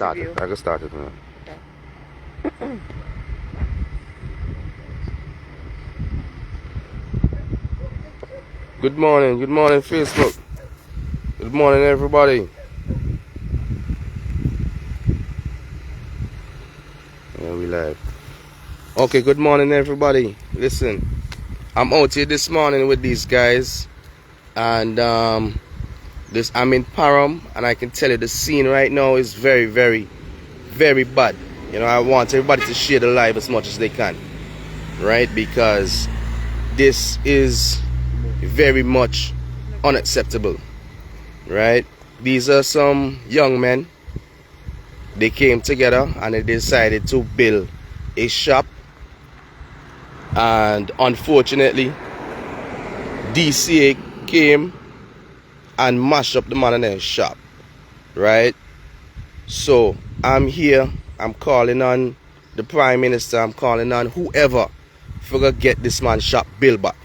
start it. I can start it now. Okay. Good morning, Facebook. Good morning, everybody. Yeah, we live. Okay, good morning, everybody. Listen, I'm out here this morning with these guys, and I'm in Parham, and I can tell you the scene right now is very, very, very bad. You know, I want everybody to share the live as much as they can, right? Because this is very much unacceptable, right? These are some young men. They came together and they decided to build a shop, and unfortunately DCA came and mashed up the man in their shop, right? So I'm here, I'm calling on the Prime Minister, I'm calling on whoever for get this man shop built back.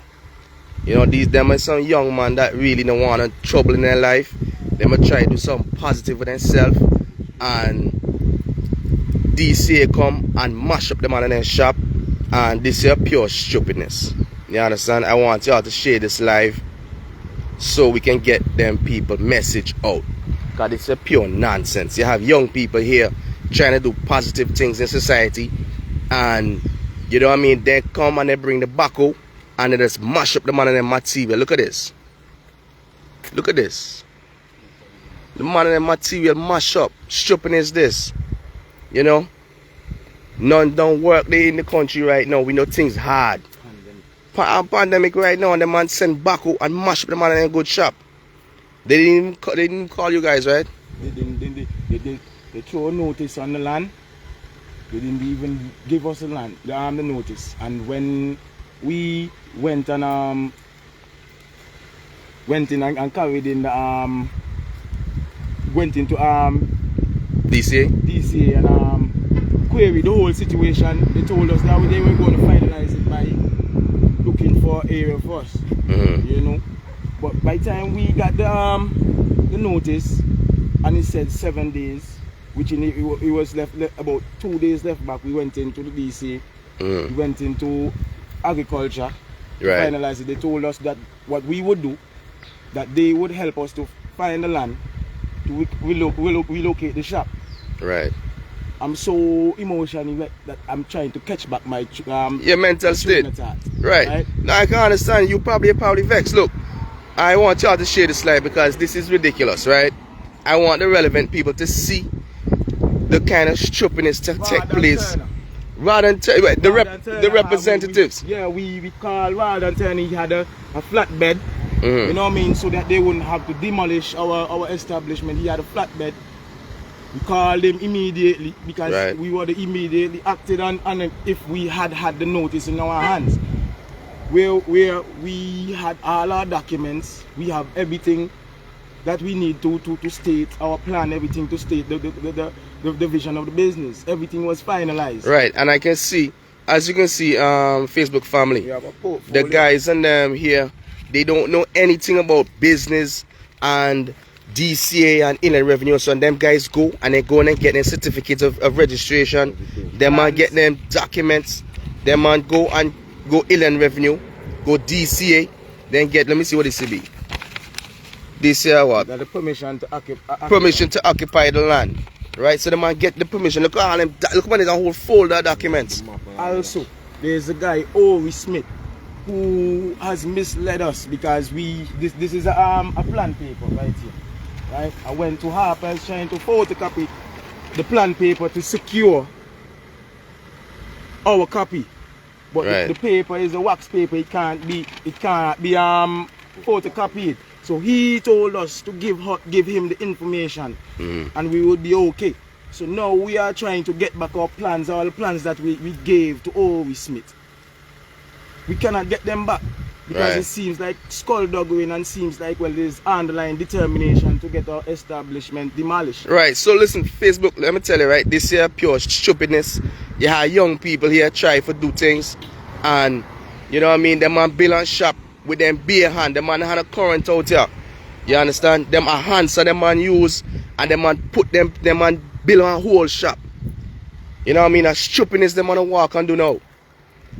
You know, them are some young man that really don't want no trouble in their life. They might try to do something positive for themselves, and DCA come and mash up the man in their shop, and this is pure stupidness. You understand? I want y'all to share this live so we can get them people message out, because it's a pure nonsense. You have young people here trying to do positive things in society, and you know what I mean, they come and they bring the backhoe and they just mash up the man and their material. Look at this. Look at this. The man and their material mash up. Stripping is this. You know? None don't work there in the country right now. We know things hard. Pandemic right now, and the man send backhoe and mash up the man in a good shop. They didn't call you guys, right? They throw a notice on the land. They didn't even give us the land, the notice. And when we went and carried in the went into DCA and queried the whole situation, they told us that they were going to finalize it by looking for area for us. You know. But by the time we got the notice, and it said 7 days, which it was left about 2 days left back, we went into the DCA, we went into agriculture, right. Finalize it. They told us that what we would do, that they would help us to find the land to relocate the shop. Right. I'm so emotionally wrecked that I'm trying to catch back my your mental state. Right. Now I can understand you probably vexed. Look, I want y'all to share this slide because this is ridiculous, right? I want the relevant people to see the kind of stupidness to take place. Rather than the representatives. We called rather than Turner. He had a flatbed, you know what I mean, so that they wouldn't have to demolish our establishment. He had a flatbed. We called him immediately because we would have immediately acted on, and if we had the notice in our hands, where we had all our documents, we have everything that we need to state our plan, everything to state the vision of the business. Everything was finalized. Right, and I can see, as you can see, Facebook family, the guys and them here, they don't know anything about business and DCA and inland revenue. So them guys go and they go and get their certificates of registration. Them man get them documents. Them man go inland revenue, go DCA, then get, let me see what this will be. DCA what? The permission to occupy. Permission to occupy the land. Right, so the man get the permission. Look at all them. Look at there's a whole folder of documents. Also, there's a guy, Ori Smith, who has misled us because this is a plan paper right here. Right, I went to Harper's trying to photocopy the plan paper to secure our copy, but the paper is a wax paper. It can't be photocopied. So he told us to give him the information, and we would be okay. So now we are trying to get back our plans, all the plans that we gave to Ori Smith. We cannot get them back because it seems like skullduggery, and seems like, well, there's underlying determination to get our establishment demolished. Right, so listen, Facebook, let me tell you, right, this here pure stupidness. You have young people here try to do things, and you know what I mean, them man build and shop with them bare hand. Them man had a current out here. You understand? Them a hands so them man use, and them man put them man build a whole shop. You know what I mean? A stupidness them wanna walk and do now.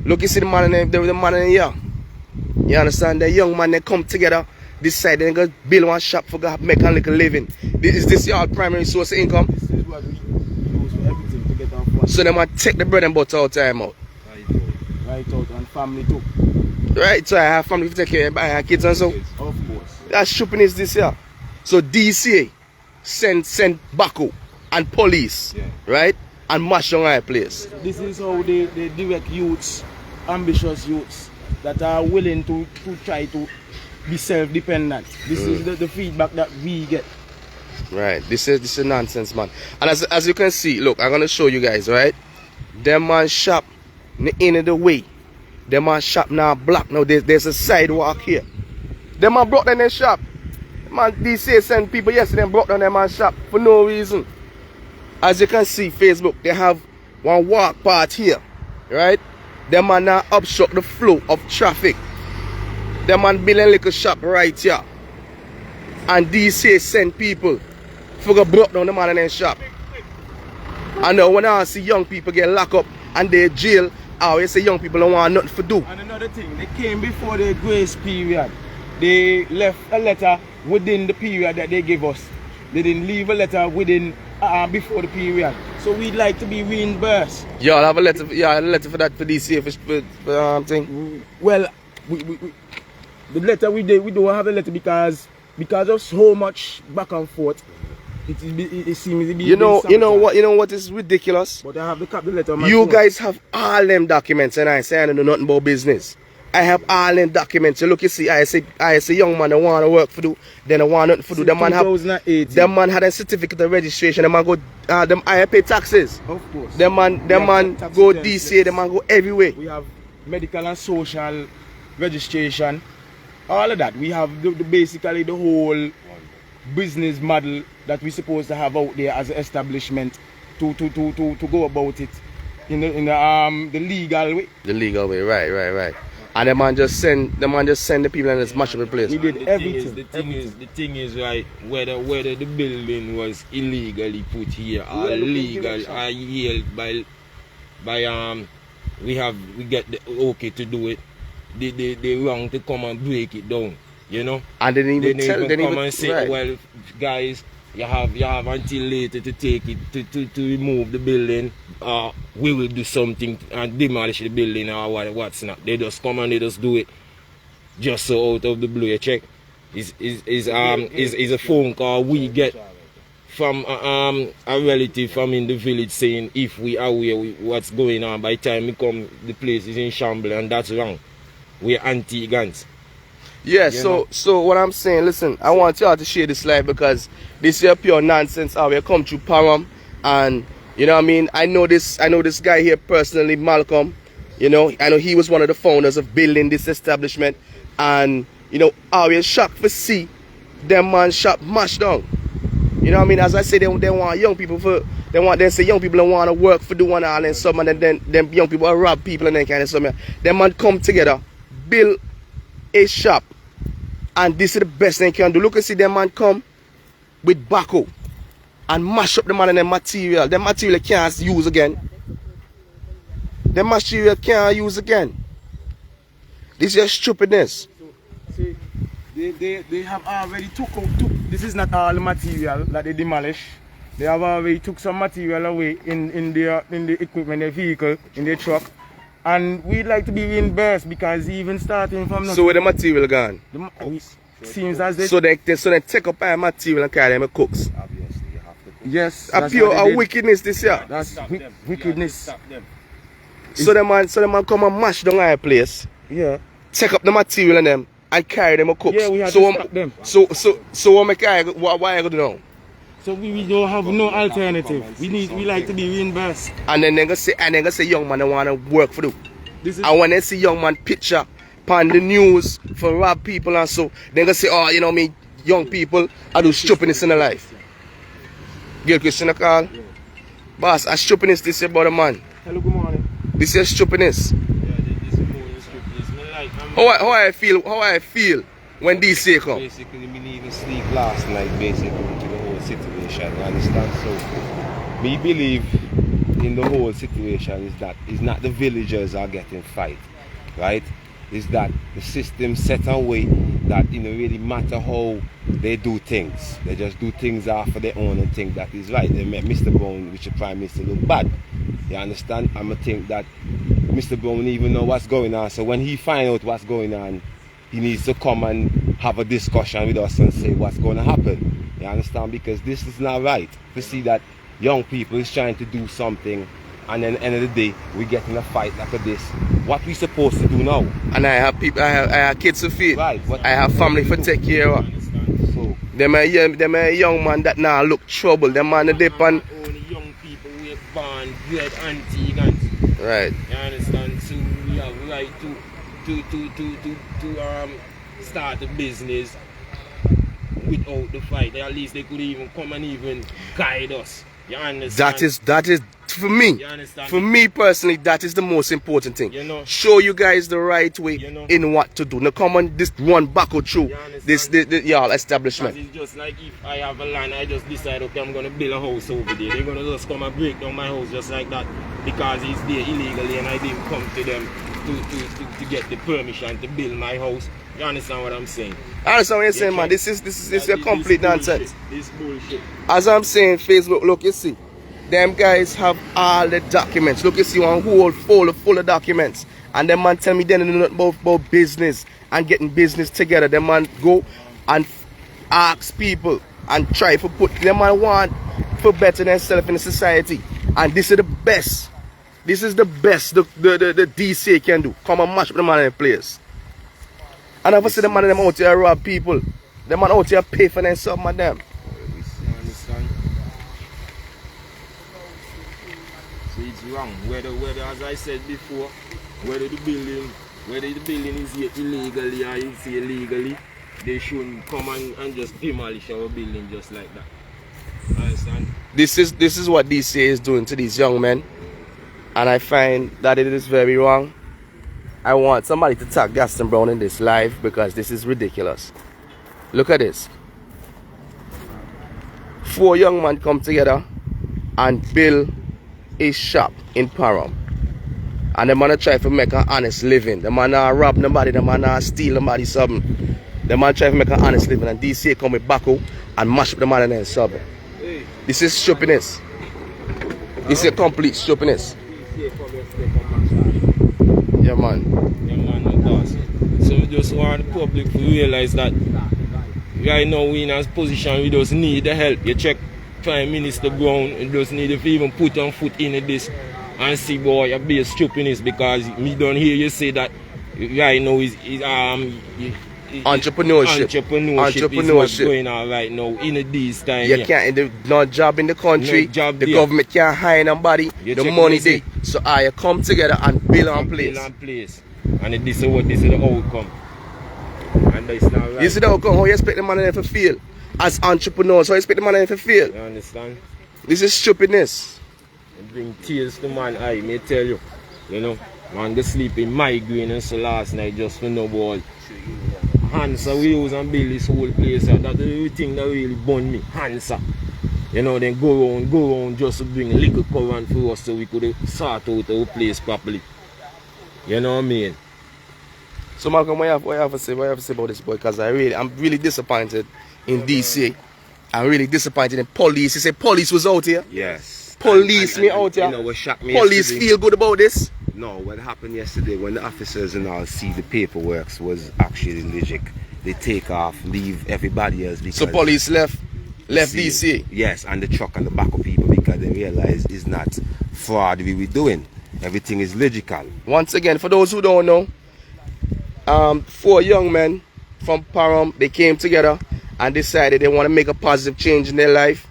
Look, you see the man in the man in here. You understand? The young man they come together, decide they're gonna build one shop for to make a little living. This your primary source of income. This is what we use for everything to get our fun. So they might take the bread and butter out time out. Right out, and family too. Right, so I have family to take care of my kids and so. Of course. That's stupidness this year. So DCA send Baku and police, right? And mash down our place. This is how they direct youths, ambitious youths that are willing to try to be self-dependent. This is the feedback that we get. Right. This is nonsense, man. And as you can see, look, I'm gonna show you guys, right? Them man shop in the end of the way. Them man shop now block. Now there's a sidewalk here. Them man broke down their shop. Man, DCA send people yesterday and broke down their man shop for no reason. As you can see, Facebook, they have one walk path here, right? Them man now obstruct the flow of traffic. Them man build a little shop right here. And DCA send people for go broke down the man in their shop. And now when I see young people get locked up and they jail, I always say young people don't want nothing to do. And another thing, they came before the grace period. They left a letter within the period that they gave us. They didn't leave a letter within before the period. So we'd like to be reimbursed. Y'all have a letter, a letter for that for DCA for thing? Well, the letter we don't have a letter because of so much back and forth. It seems to be. You know what is ridiculous? But I have the letter. On my you phone. guys have all them documents, and I say I don't know nothing about business. I have all them documents. You look, you see, I say young man, I want to work for do, then I want nothing for do. Them man had a certificate of registration. Them man go, them I pay taxes. Of course. Them man go DCA. Them man go everywhere. We have medical and social registration. All of that. We have basically the whole business model that we're supposed to have out there as an establishment to go about it in the legal way. The legal way, right. And the man just send the people and just mash up the place. We did everything. The thing is right, whether the building was illegally put here or legal or held by we get the okay to do it. They wrong to come and break it down, you know. And they didn't even come and say, right. Well, guys, you have until later to take it to remove the building. We will do something and demolish the building or what's not. They just come and they just do it just so out of the blue. You check. Is a phone call we get from a relative from in the village saying if we are aware what's going on. By the time we come, the place is in shambles and that's wrong. We're anti-guns. Yeah, so what I'm saying, listen, I want y'all to share this live because this is pure nonsense how we come through Parham, and you know what I mean, I know this guy here personally, Malcolm. You know, I know he was one of the founders of building this establishment, and you know, I was shocked to see them man shop mashed down. You know what I mean? As I say, they want young people they say young people don't want to work for doing all and something, and then them young people rob people and then kind of something. Them man come together, build a shop, and this is the best they can do. Look and see them man come with backhoe and mash up the man and their material. Them material can't use again. Them material can't use again. This is stupidness. See, they have already took this is not all the material that they demolish. They have already took some material away in the equipment, their vehicle, in their truck. And we'd like to be reimbursed because even starting from... So where the material gone? Seems as they... So they take up our material and carry them as cooks? Obviously, you have to cook. Yes. A pure wickedness this year. That's wickedness. So the man come and mash down our place. Yeah. Take up the material and them and carry them as cooks. Yeah, we have to stop them. So what are you going to do now? So we don't have no alternative. We like to be reimbursed. And then they gonna say young man don't wanna work for you. And when they see young man picture on the news for rob people and so, they gonna say, oh, you know me, young people I do stupidness in their life. Get Christian a call? Yeah. Boss, a stupidness this year, brother man. Hello, good morning. This is stupidness. Yeah, this is more stupidness. How I feel when DCA come? Basically, we didn't even sleep last night, basically, to the whole situation, you understand? So, Me believe in the whole situation is that it's not the villagers are getting fight, right? Is that the system set a way that it don't really matter how they do things. They just do things after their own and think that is right. They make Mr. Brown, which the Prime Minister, look bad. You understand? I'm going to think that Mr. Brown even know what's going on. So when he find out what's going on, he needs to come and have a discussion with us and say what's going to happen. You understand? Because this is not right. To see that young people is trying to do something and then at the end of the day we get in a fight like this. What we supposed to do now? And I have people, I have kids to feed. Right. I have family to take care of. So them a young man that now look trouble. Them man they pan. Only young people we are born, bred, anti-guns. Right. You understand? So we have right to start a business without the fight. At least they could even come and even guide us. You understand? That is for me. You understand? For me personally, that is the most important thing. You know, show you guys the right way in what to do. Now come on, this one back through this y'all establishment. It's just like if I have a land, I just decide, okay, I'm gonna build a house over there. They're gonna just come and break down my house just like that because it's there illegally and I didn't come to them to get the permission to build my house. You understand what I'm saying? I understand what you're saying, man. This is a complete nonsense. This bullshit. As I'm saying, Facebook, look, you see, them guys have all the documents. Look, you see one whole folder full of documents. And them man tell me they don't know nothing about business and getting business together. Them man go and ask people and try to put them man want for better themselves in the society. And this is the best. This is the best the DCA can do. Come and mash up the man in the place. And I see the man them out here rob people. The man out here pay for them something, man them. Understand? So it's wrong. Whether as I said before, whether the building is here illegally or it's here legally, they shouldn't come and just demolish our building just like that. Understand? This is what DCA is doing to these young men. And I find that it is very wrong. I want somebody to tag Gaston Brown in this live because this is ridiculous. Look at this. 4 young men come together and build a shop in Parham. And the man try to make an honest living. The man not rob nobody, the man not steal nobody something. The man try to make an honest living and DCA come with backhoe and mash up the man and then something. This is stupidness. This is a complete stupidness. Yeah, man. Yeah, man, no boss. So we just want the public to realize that right now we in a position we just need the help. You check Prime Minister Brown, you just need to even put on foot in this and see boy you're being stupidness because me don't hear you say that right now is entrepreneurship is what's going on right now in these times. You can't, no job in the country, the government can't hire nobody, the money there. So you come together and build on place. And this is the outcome. And that's not right. This is the outcome, how you expect the man to feel? As entrepreneurs, how you expect the man to feel? You understand? This is stupidness. It bring tears to man eye, may tell you. You know, man go sleep in migraine and so last night just for no ball. Hansa we use and build this whole place. That's the thing that really burn me. Hansa. You know, then go around just to bring a little current for us so we could sort out our place properly. You know what I mean? So Malcolm, what you have to say about this boy? Because I'm really disappointed in DCA. I'm really disappointed in police. You say police was out here? Yes. Police me out here. You know what shocked me police yesterday? feel good about this? No, what happened yesterday when the officers and all see the paperwork was actually legit. They take off, leave everybody else because... So police left DCA? Yes, and the truck and the back of people because they realize it's not fraud we're doing. Everything is logical. Once again, for those who don't know, 4 young men from Parham, they came together and decided they want to make a positive change in their life,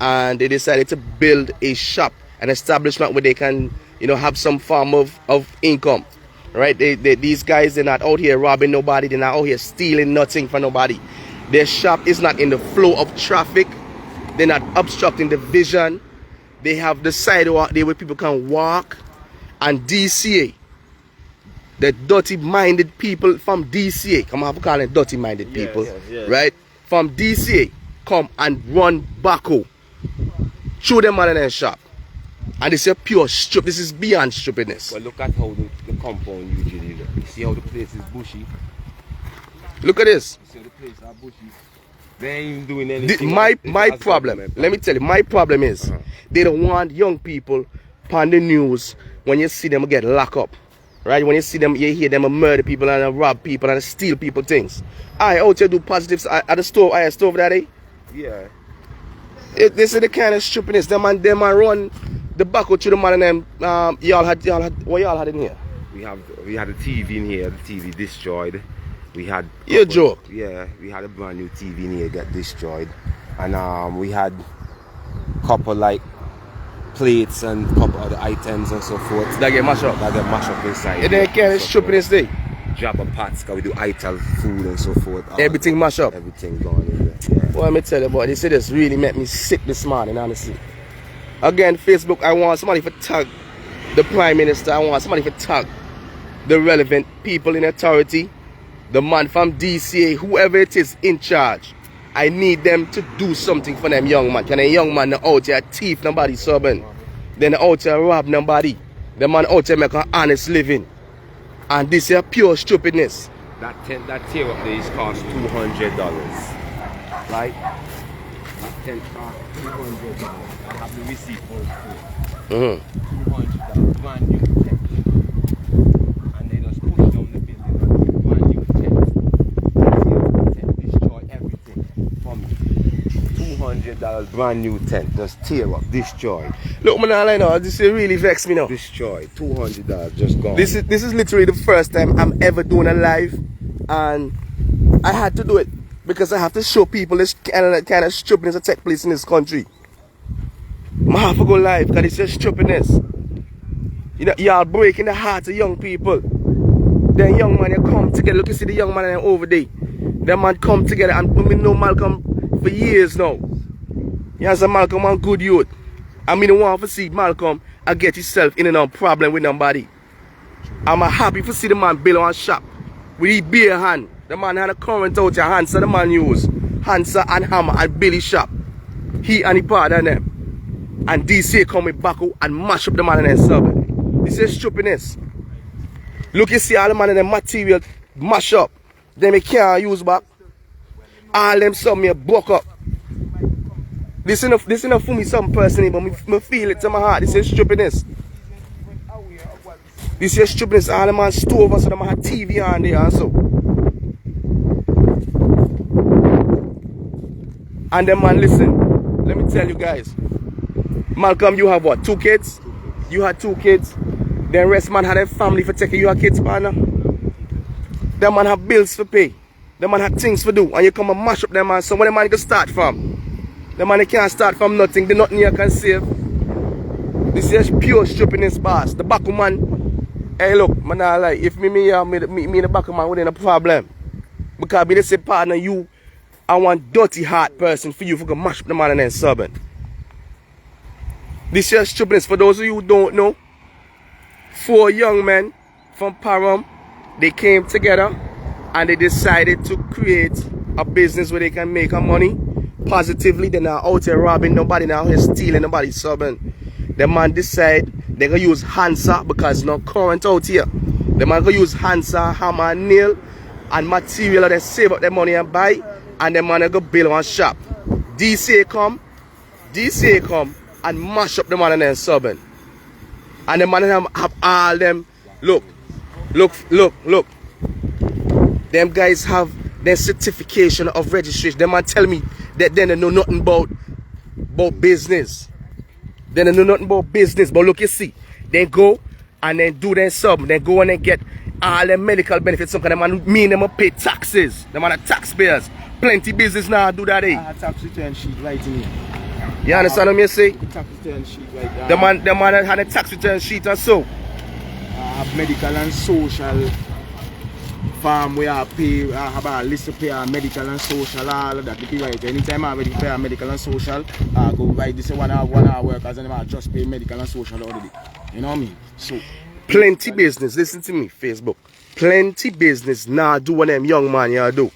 and they decided to build a shop, an establishment where they can, you know, have some form of income, right? These guys, they're not out here robbing nobody, they're not out here stealing nothing from nobody. Their shop is not in the flow of traffic, they're not obstructing the vision. They have the sidewalk there where people can walk. And DCA, the dirty-minded people from DCA, come on, I call them dirty-minded people, yes. right? From DCA, come and run backhoe through them man in their shop. And this is pure stupid. This is beyond stupidness. Well, look at how the compound usually look. You see how the place is bushy? Look at this. You see how the place is bushy? They ain't even doing anything. My problem, let me tell you, my problem is they don't want young people on the news when you see them get locked up. Right? When you see them, you hear them murder people and rob people and steal people things. I out here do positives at the store. I stove that day. Yeah. This is the kind of stupidness. Them man run the back out to the man and them. Y'all had what y'all had in here? We had a TV in here. The TV destroyed. We had. You joke? Yeah, we had a brand new TV in here get destroyed, and we had couple like plates and couple other items and so forth. That get mashed up. That get mashed up inside. And then kind of stupidness day. Drop a pots, cause we do ital food and so forth. Everything mash up. Everything gone in there. Yeah. Well, let me tell you, boy, this really make me sick this morning, honestly. Again, Facebook, I want somebody to tag the Prime Minister. I want somebody to tag the relevant people in authority, the man from DCA, whoever it is in charge. I need them to do something for them young man. Can a young man not out here thief nobody servant? Then out here rob nobody. The man out here make an honest living. And this is pure stupidness. That tear up there is cost $200. Right? That tent cost $200. I have the receipt for it. $200 brand new tent. And they just push down the building and brand new tent. Destroy everything for me. $200 brand new tent. Just tear up, destroy. Look, man, I know this really vex me now. Destroy. $200 just gone. This is literally the first time I'm ever doing a live, and I had to do it because I have to show people this kind of stupidness that take place in this country. I have to go live because it's just stupidness. You know, y'all breaking the hearts of young people. Then young man, you come together. Look, you see the young man over there. Them man come together, and we know Malcolm for years now. You understand, Malcolm, one good youth. I mean, I want to see Malcolm and get himself in a problem with nobody. I'm happy to see the man build one shop with his bare hand. The man had a current out your hands, so the man use Hansa and hammer and Billy shop. He and he partner them. And DCA come with back and mash up the man and then serve. This is stupidness. Look, you see all the man and the material mash up. Then we can't use back. All them some here broke up. This enough for me some personally, but me feel it to my heart. This is stupidness. This is stupidness. All the man stove us, so the man had TV on there also. And the man, listen, let me tell you guys. Malcolm, you have what? 2 kids? You had 2 kids. Then rest man had a family for taking your kids, partner. The man have bills to pay. The man have things to do. And you come and mash up them man. So where the man can start from? The man can't start from nothing. The nothing you can save. This is pure stupidness, boss. The back man, hey look, man, I like if me the back man wouldn't a problem. Because be the same partner, you I want dirty heart person for you for to mash up the man and then servant. This is stupidness. For those of you who don't know, 4 young men from Parham, they came together and they decided to create a business where they can make money positively. They're not out here robbing nobody, now here stealing nobody, serving. The man decide they're gonna use Hansa because it's not current out here. The man gonna use Hansa, hammer and nail and material that they save up their money and buy, and the man gonna build one shop. DCA come and mash up the man and then serving. And the man have all them, look. Them guys have their certification of registration. Them man tell me that they don't know nothing about business. They don't know nothing about business. But look, you see, they go and then do their sub. They go and they get all their medical benefits. Some kind of man mean them pay taxes. Them man are taxpayers. Plenty business now do that. I have tax return sheet right in here. You understand what I say? Tax return sheet right there. The man had a tax return sheet and so. I have medical and social. Farm where I pay, I have a list to pay our medical and social, all of that. Be right. Anytime I already pay our medical and social, I go right this 1 hour workers and I just pay medical and social already. You know what I mean? So plenty business, listen to me, Facebook. Plenty business now do what them young man you do.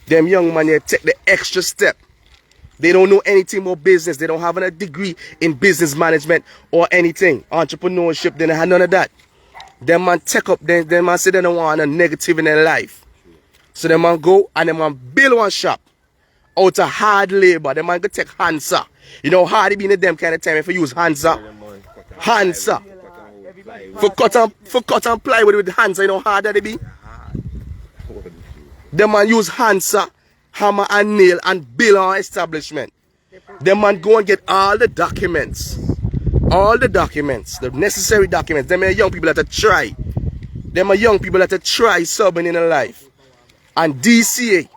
Them young man you take the extra step. They don't know anything about business. They don't have a degree in business management or anything. Entrepreneurship, they don't have none of that. Them man take up, them man say they don't want a negative in their life. So them man go and them man build one shop out of hard labor. Them man go take Hansa. You know how hard it be in them kind of time if you use Hansa. Hansa. For cut and plywood with Hansa, you know how hard that it be? Them man use Hansa, hammer and nail and build an establishment. Them man go and get all the documents. All the documents, the necessary documents. Them are young people that try. Them are young people that try something in their life. And DCA,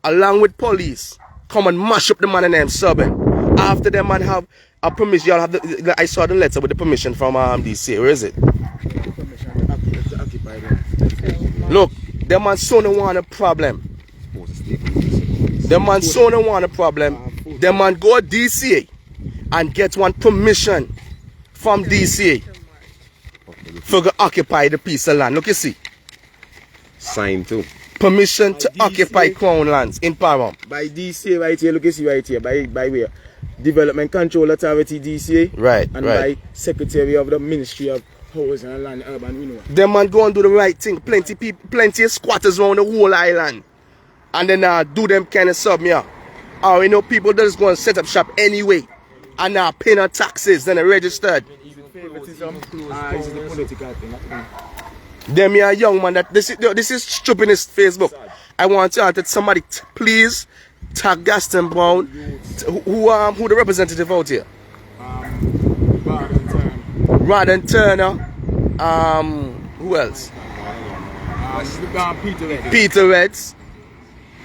along with police, come and mash up the man and them subbing. After them man have a permission, y'all have I saw the letter with the permission from DCA. Where is it? Look, them man so don't want a problem. Them man so don't want a problem. Them man go to DCA and get one permission from DCA for to occupy the piece of land. Look, you see. Sign too. Permission to occupy Crown lands in Parham. By DCA right here, look, you see right here. By where? Development Control Authority, DCA. Right, and right. by Secretary of the Ministry of Housing and Land, Urban Renewal. Them man go and do the right thing. Plenty of squatters around the whole island. And then do them kind of sub here. Or you know, people that just go and set up shop anyway. And now pay no taxes, then they're registered. Them here young man that this is stupidest Facebook. I want you to somebody please tag Gaston Brown. Who the representative out here? Rod and Turner. Who else? Peter Reds.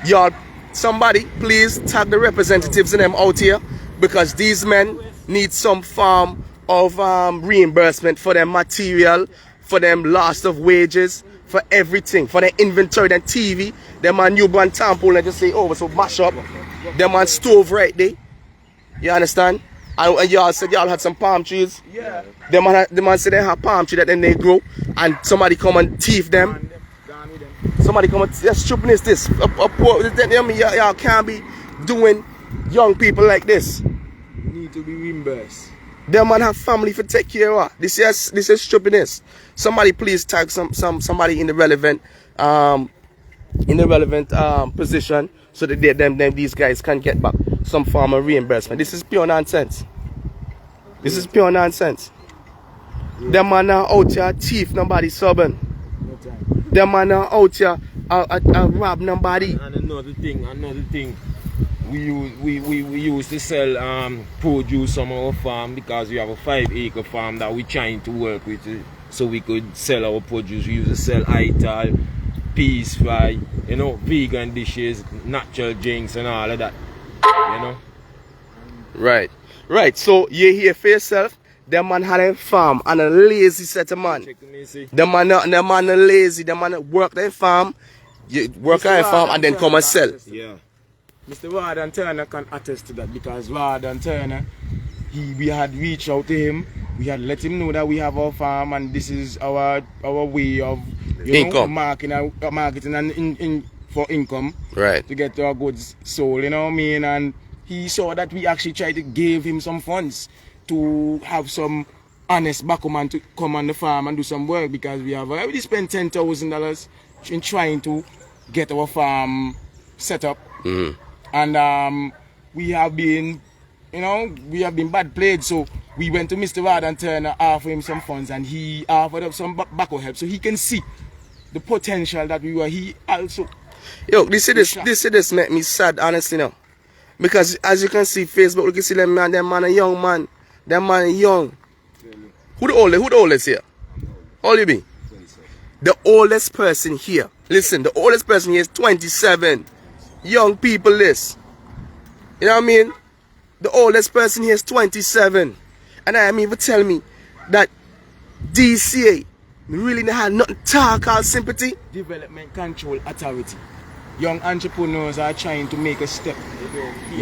Y'all, somebody please tag the representatives in them out here, because these men need some form of reimbursement for their material, for them loss of wages, for everything, for their inventory, their TV, them on newborn tampon and just say, oh, so mash up. Them on stove right there. You understand? And y'all said y'all had some palm trees. Yeah. Them man said they have palm trees that then they grow, and somebody come and thief them. Somebody come and that's stupidness this. Y'all can't be doing young people like this. Need to be reimbursed. Them man have family for take care of. This is stupidness. Somebody please tag somebody in the relevant position so that these guys can get back some form of reimbursement. This is pure nonsense. This is pure nonsense. Them man are out here thief nobody subbing. Them man are out here rob nobody. And another thing. We used to sell produce on our farm because we have a 5-acre farm that we're trying to work with, so we could sell our produce. We used to sell ital, peas fry, you know, vegan dishes, natural drinks and all of that, you know. Right. So you hear for yourself, them man had a farm and a lazy set of man. Them man are lazy. Them man work their farm, you work on a farm and then come and sell. Yeah. Mr. Rod and Turner can attest to that, because Rod and Turner, we had reached out to him. We had let him know that we have our farm and this is our way of marketing and for income. Right. To get our goods sold, you know what I mean? And he saw that we actually tried to give him some funds to have some honest backman to come on the farm and do some work, because we have already spent $10,000 in trying to get our farm set up. Mm-hmm. And we have been bad played, so we went to Mr. Rod and Turner, offered him some funds, and he offered up some backup help, so he can see the potential that we were. He also. Yo, this make me sad, honestly now, because as you can see, Facebook, you can see them man a young man, them man young. Who the oldest here? How old you be? 27. The oldest person here. Listen, the oldest person here is 27. Young people, this. You know what I mean? The oldest person here is 27. And I mean, tell me that DCA really had nothing to talk about sympathy. Development Control Authority. Young entrepreneurs are trying to make a step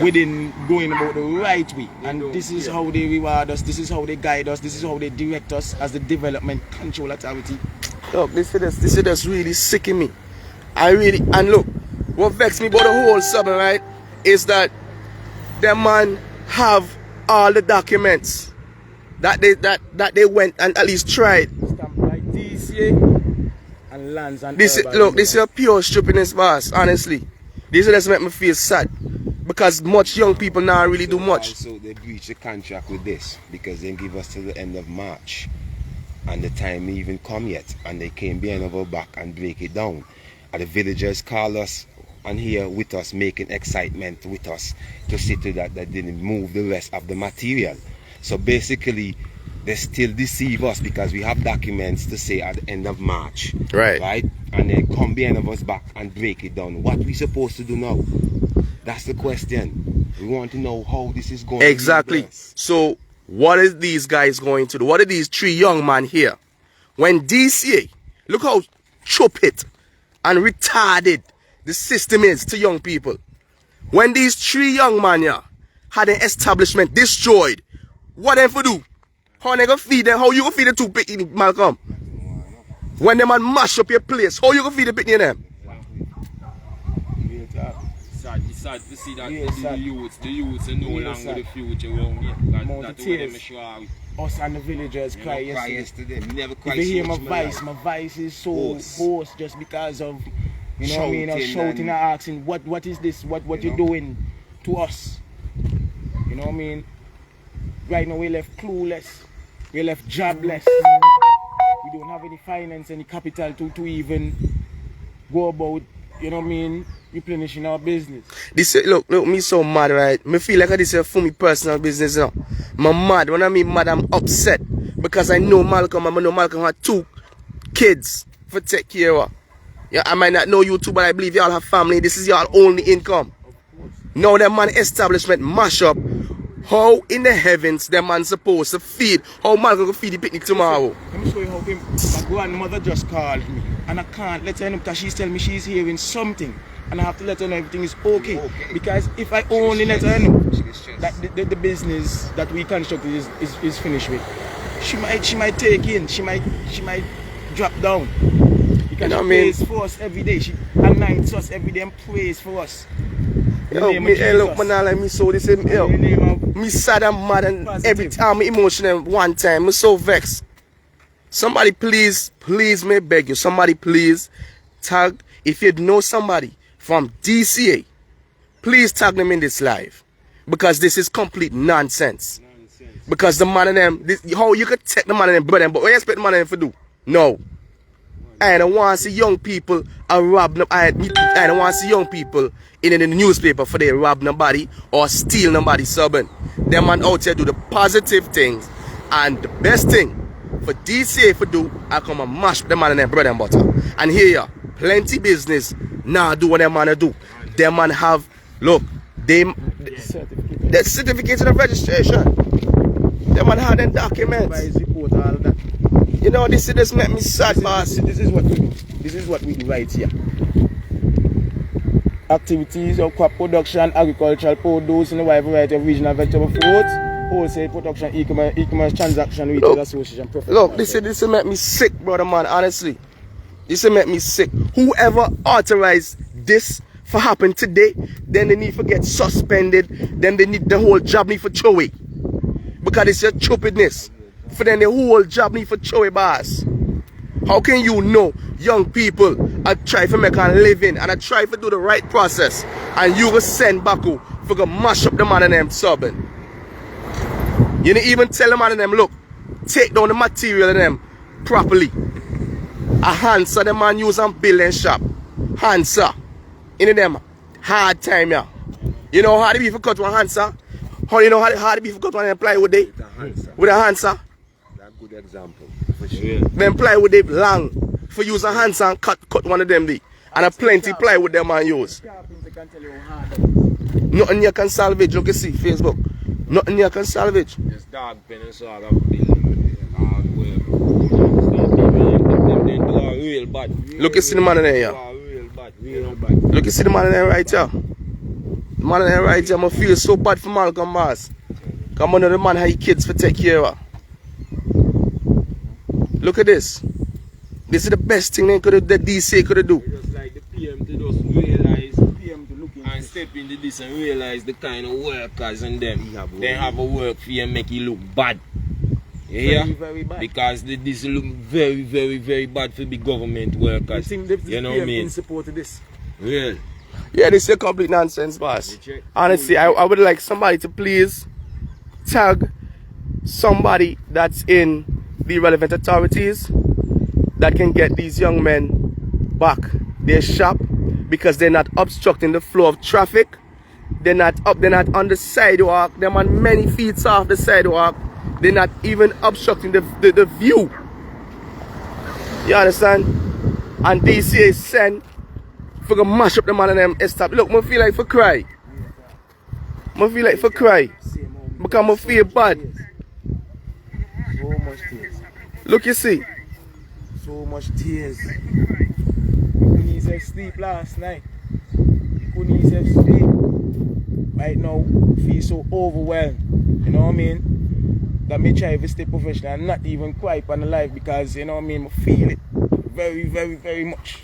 within going about the right way. And this is how they reward us, this is how they guide us, this is how they direct us as the Development Control Authority. Look, this is really sicking me. And look, what vexed me about the whole something, right, is that them man have all the documents that they went and at least tried. Stamp like DCA and lands and this is a pure stupidness, boss. Honestly, this just make me feel sad because much young people now really do much. So they breached the contract with this because they give us till the end of March, and the time even come yet, and they came behind our back and break it down. And the villagers call us and here with us, making excitement with us to see to that they didn't move the rest of the material. So basically, they still deceive us because we have documents to say at the end of March. Right? And they come behind of us back and break it down. What we supposed to do now? That's the question. We want to know how this is going. Exactly. So what is these guys going to do? What are these three young men here? When DCA, look how stupid and retarded the system is to young people. When these three young men here had an establishment destroyed, what them for do? How they gonna feed them? How you gonna feed the two picnic, Malcolm? When them man mash up your place, how you gonna feed the picnic them? It's sad to see that the youths are no longer the future around here. Us and the villagers cry yesterday. We never cry. If you hear my voice is so hoarse just because of, you know what I mean, of shouting and asking, what is this? What you doing to us? You know what I mean? Right now we left clueless, we left jobless. We don't have any finance, any capital to even go about, you know what I mean, replenishing our business. This look, me so mad, right? Me feel like this is for me personal business now. I'm mad. When I mean mad, I'm upset because I know Malcolm. I know Malcolm had 2 kids for take care of. Yeah, I might not know you too, but I believe y'all have family. This is y'all only income. Now that man establishment mash up. How in the heavens that man supposed to feed? How Malcolm can feed the picnic tomorrow? Let me show you how my grandmother just called me, and I can't let her know because she's telling me she's hearing something, and I have to let her know everything is okay. Because if I only let her know that the business that we constructed is finished with, she might take in, she might drop down. Because she prays for us every day. She anoints us every day and prays for us. Yo, look, man, let me so this is me sad and mad, and every time I'm emotional one time, I'm so vexed. Somebody please may beg you, somebody please tag, if you know somebody from DCA, please tag them in this live. Because this is complete nonsense. Because the man of them, how you could take the man of them brother, but what you expect the man of them to do? No. I don't want to see young people rob them. I don't want to see young people in the newspaper for they rob nobody or steal nobody subbing. Them man out here do the positive things, and the best thing for DCA to do, I come and mash them man and their bread and butter. And here you are, plenty business now do what them man do. Them man have, look, the certificate of registration. Them man have them documents. You know, this just make me sad, boss. This is what we do. This is what we do right here. Activities of crop production, agricultural produce in a wide variety of regional vegetable fruits, wholesale production, e-commerce transaction, retail association. Look, this make me sick, brother man, honestly. This make me sick. Whoever authorized this for happen today, then they need to get suspended, then they need the whole job need for throw away. Because it's your stupidness. For then the whole job need for throw away, boss. How can you know young people are trying to make a living and are trying to do the right process, and you will send back for go mash up the man and them subbing? You didn't even tell the man and them, look, take down the material of them properly. A handsaw the man use on building shop. Handsaw. In them hard time, yeah. You know how the beef cut one handsaw? How you know how the beef cut one plywood day? With a handsaw. That's a good example. For sure. Them plywood they long for use a handsaw and cut one of them day. And a plenty plywood them man use. Nothing you can salvage. Look, you see Facebook. Nothing you can salvage. It's dog pen and so I got building hard work. Real bad. Look, you see the man in there, yeah. Real bad. Look, you see the man in there right here. The man in there right here, I feel so bad for Malcolm, boss. Come on, the man have kids for take care of. Look at this. This is the best thing they could have, the DCA could have do. Just like the PM to just realize, PM to look into step into this and realize the kind of workers and them, they have a work for you and make you look bad. Yeah, very bad. Because this look very, very, very bad for the government workers. You know what I mean? In support of this. Real. Yeah, this is complete nonsense, boss. Honestly, I would like somebody to please tag somebody that's in the relevant authorities that can get these young men back their shop, because they're not obstructing the flow of traffic. They're not on the sidewalk. They're on many feet off the sidewalk. They're not even obstructing the view. You understand? And DCA send for to mash up the man and them stop. Look, I feel like for cry. I feel like for cry. Because I feel bad. So much tears. Look, you see. So much tears. Couldn't easily sleep last night. Couldn't easily sleep. Right now, feel so overwhelmed. You know what I mean? That me try to stay professional and not even cry on the life, because you know what I mean, I feel it very, very, very much.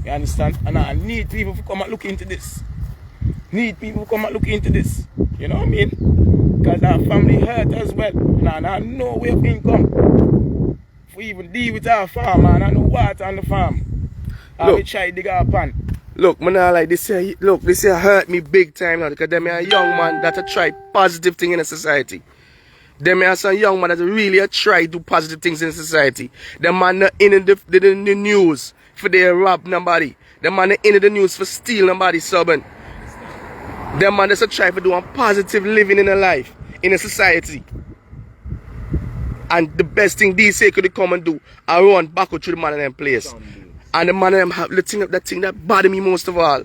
You understand? And I need people to come and look into this. Need people to come and look into this. You know what I mean? Because our family hurt as well. And I no way of income. If we even deal with our farm, and I know water on the farm. I will try to dig our pan. Look, man, like this here, look, this here hurt me big time now, because them are a young man that try positive thing in the society. Them are some young man that really try to do positive things in society. Them man not in the news for they rob nobody. Them man not in the news for steal nobody subbing. Them man just try to do a positive living in a life, in a society. And the best thing DCA could come and do, I run back through the man in them place. And the man in them have the thing that bother me most of all.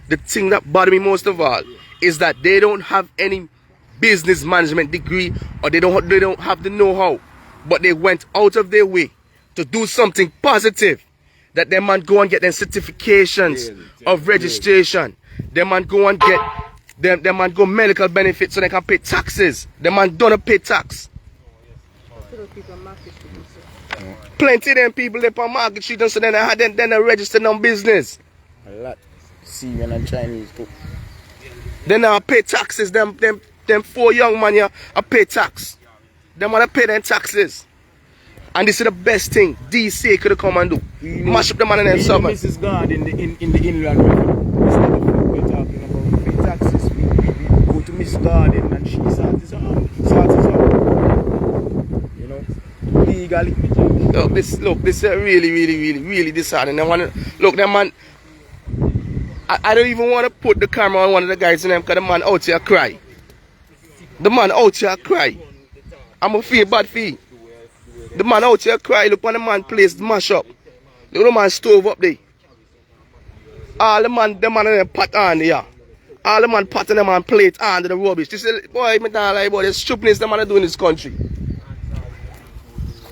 The thing that bother me most of all is that they don't have any business management degree, or they don't have the know-how, but they went out of their way to do something positive, that them man go and get them certifications of registration. Them man go and get them man go medical benefits so they can pay taxes. Them man don't pay tax. Plenty of them people they on Market Street, and so then they register on business. A lot. Syrian and Chinese too. Then I pay taxes. Them 4 young man here I pay tax. Them want to pay them taxes. And this is the best thing DCA could come and do. Mash up the man and them summer. Mrs. God in the inland river. We're talking about pay taxes. We go to Miss Garden and she starts out. You know? Legally. Look, this is really disheartening. Look, that man, I don't even want to put the camera on one of the guys in them, because the man out here cry. The man out here cry. I'm going to feel bad for you. The man out here cry. Look when the man place the mash up. Look at the man stove up there. All the man pot on there. All the man pot on the man plate under the rubbish. This is, boy, me don't like about the stupidness the man do in this country.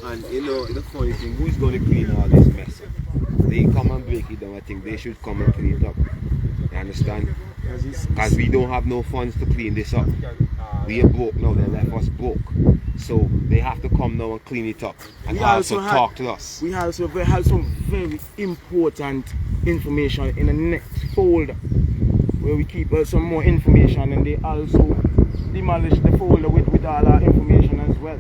And you know, the funny thing, who's going to clean all this mess up? They come and break it down. I think they should come and clean it up. You understand? Because we don't have no funds to clean this up. We are broke now, they left us broke. So they have to come now and clean it up. And we also talk to us. We also have some very important information in the next folder, where we keep some more information, and they also demolish the folder with all our information as well.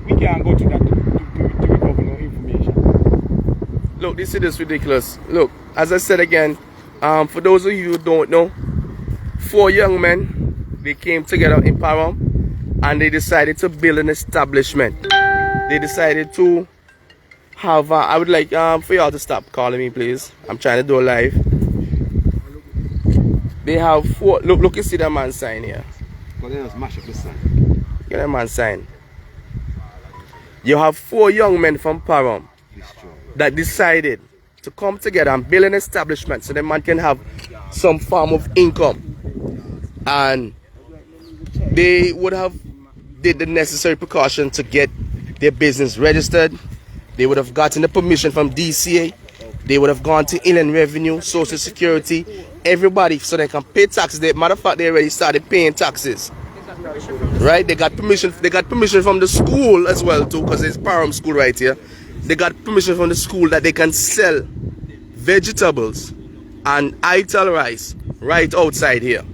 We can't go to that to recover no information. Look, this is ridiculous. Look, as I said again, for those of you who don't know, 4 young men, they came together in Parham and they decided to build an establishment. They decided to have, I would like for y'all to stop calling me, please. I'm trying to do a live. They have 4, look, you see that man sign here. But they just mash up the sign. Get that man sign. You have 4 young men from Parham that decided to come together and build an establishment so the man can have some form of income. And they would have did the necessary precaution to get their business registered. They would have gotten the permission from DCA. They would have gone to Inland Revenue, Social Security, everybody, so they can pay taxes. Matter of fact, they already started paying taxes. Right? They got permission. They got permission from the school as well too, because it's Parham School right here. They got permission from the school that they can sell vegetables and ital rice right outside here.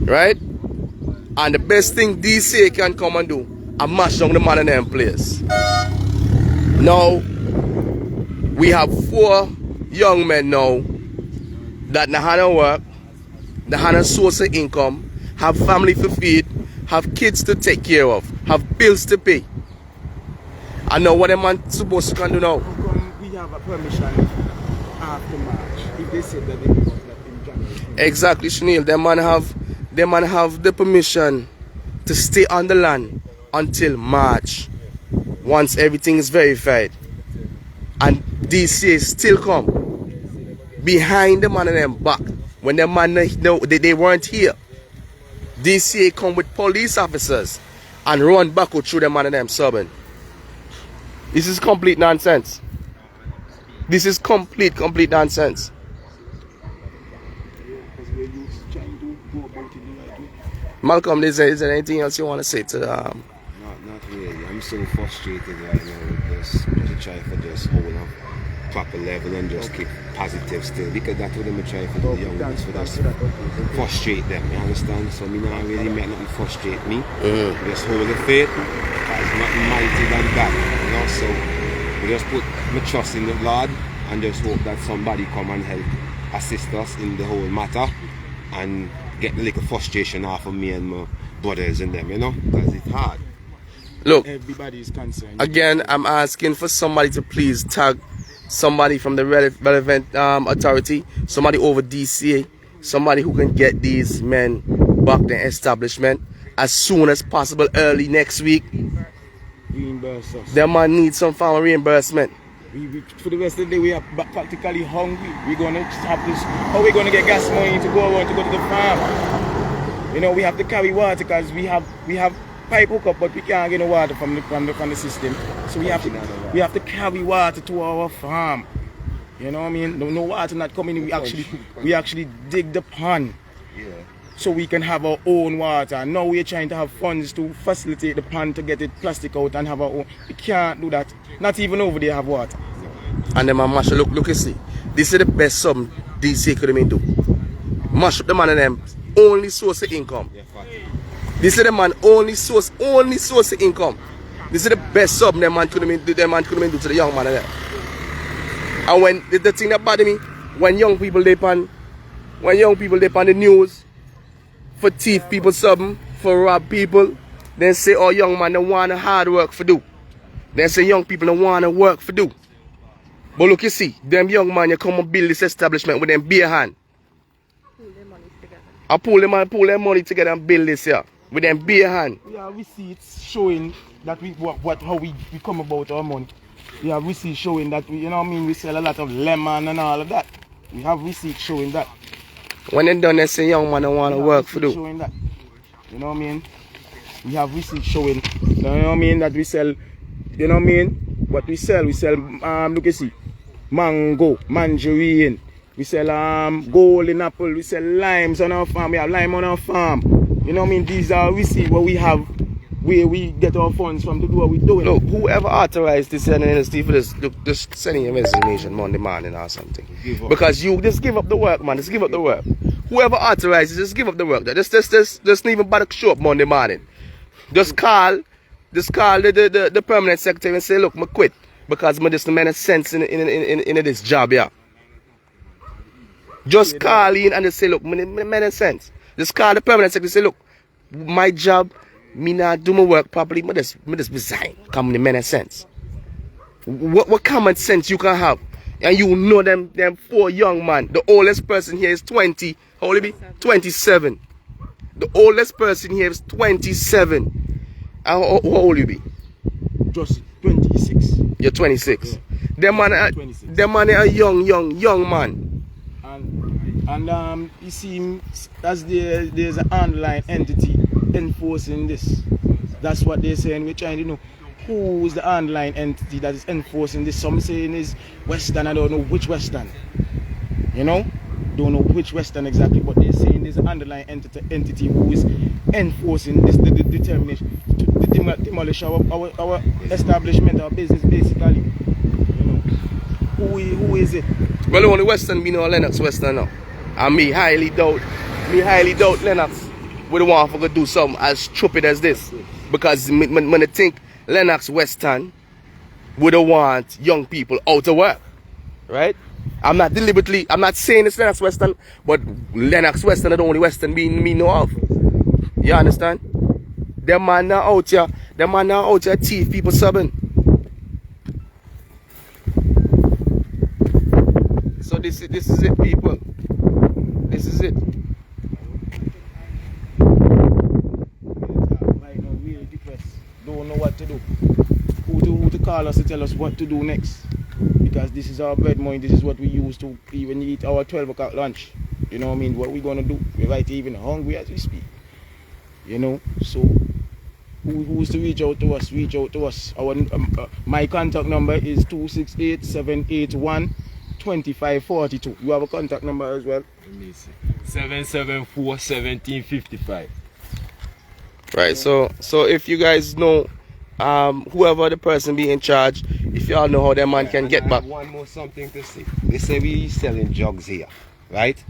Right? And the best thing DCA can come and do, I mash down the man in them place. Now, we have 4 young men now that nah have work, they have a source of income, have family to feed, have kids to take care of, have bills to pay. I know what a man supposed to can do now. How come we have a permission after March? If they said that they got that in January. Exactly, Shanil. Them man have the permission to stay on the land until March. Once everything is verified. And DCA still come behind the man and them back. When the man they weren't here. DCA come with police officers and run back through the man and them subbing. This is complete nonsense. This is complete nonsense. Malcolm, is there anything else you want to say to Not really. I'm so frustrated right now with this. To try for just hold on proper level and just keep positive still. Because that's what I'm trying for the young ones, for just frustrate them, you understand? So me not really make nothing frustrate me. Just hold the faith. There's nothing mighty than that. You know, so we just put my trust in the Lord and just hope that somebody come and help assist us in the whole matter and get the little frustration off of me and my brothers and them, you know, because it's hard. Look, everybody is concerned. Again, I'm asking for somebody to please tag somebody from the relevant authority, somebody over DCA, somebody who can get these men back to establishment as soon as possible, early next week. Reimburse us. Them man need some form of reimbursement. For the rest of the day, we are practically hungry. We're gonna have this. How we gonna get gas money to go around to go to the farm? You know, we have to carry water because we have pipe hookup, but we can't get no water from the system. So we have to carry water to our farm. You know what I mean? No water not coming in. We actually dig the pond. Yeah. So we can have our own water. And now we're trying to have funds to facilitate the pond to get it plastic out and have our own. We can't do that. Not even over there have water. And then man mash look you see. This is the best something DCA could have do. Mash up the man and them only source of income. This is the man only source of income. This is the best sub the man could have do to the young man and them. And when the thing that bother me, when young people they on the news for thief people subbing, for rob people, then say, oh, young man, they want hard work for do. Then say young people don't want to work for do. But look, you see, them young man, you come and build this establishment with them bare hand. Pull their money together. I pull their money together and build this here with them bare hand. We have receipts showing that how we come about our money. We have receipts showing that we sell a lot of lemon and all of that. We have receipts showing that. When they done, they say young man don't want to work for do. Showing that. You know what I mean? We have receipts showing. You know what I mean? That we sell. You know what I mean? What we sell look you see, mango, mandarin. We sell golden apple. We sell limes on our farm. We have lime on our farm. You know what I mean? These are receipts where we have, where we get our funds from to do what we're doing. Look, whoever authorized this NNSD for this, look, just sending your resignation Monday morning or something. Because you just give up the work, man. Just give up the work. Whoever authorizes, just give up the work. Just even bother show up Monday morning. Just call the permanent secretary and say, look, I quit because I just don't make sense in this job, yeah. Just call in and just say, look, it makes sense. Just call the permanent secretary and say, look, my job, me not do my work properly, I just resign. Come in makes sense. What common sense you can have? And you know them 4 young man. The oldest person here is 20. How old he be? 27. The oldest person here is 27. How old you be? Just 26. You're 26. Yeah. Them man are young man. And you see, there's an online entity enforcing this. That's what they're saying. We're trying to know who is the online entity that is enforcing this. Some saying is Western. I don't know which Western. You know? Don't know which Western exactly, but they're saying there's an underlying entity who is enforcing this the determination to demolish our establishment, our business, basically. You know, who is it? Well, only Western, we know Lennox Western now. And me highly doubt Lennox would want to do something as stupid as this. Because when I think Lennox Western would want young people out of work. Right? I'm not saying it's Lennox Western, but Lennox Western is the only Western me know of. You understand? Them man now out here thief people subbing. So this is it, people. This is it. Right now, we're depressed. Don't know what to do. Who to call us to tell us what to do next? Because this is our bread money. This is what we use to even eat our 12 o'clock lunch. You know what I mean? What we gonna do? We're right even hungry as we speak. You know? So who's to reach out to us? Reach out to us. Our my contact number is 268-781-2542. You have a contact number as well? Let me see. 774-1755. Right. So if you guys know whoever the person be in charge, if y'all know how that man can get back. One more something to say. They say we selling drugs here, right?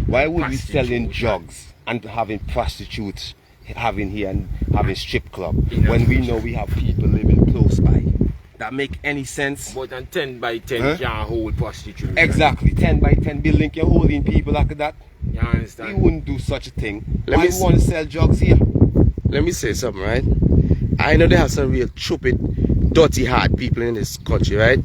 Why would we selling drugs and having prostitutes having here and having strip club when we know we have people living close by? That make any sense? But on 10 by 10 can't hold prostitutes. Exactly. 10 by 10 building can holding people like that. You understand? We wouldn't do such a thing. Why we want to sell drugs here? Let me say something, right? I know they have some real stupid, dirty, hard people in this country, right?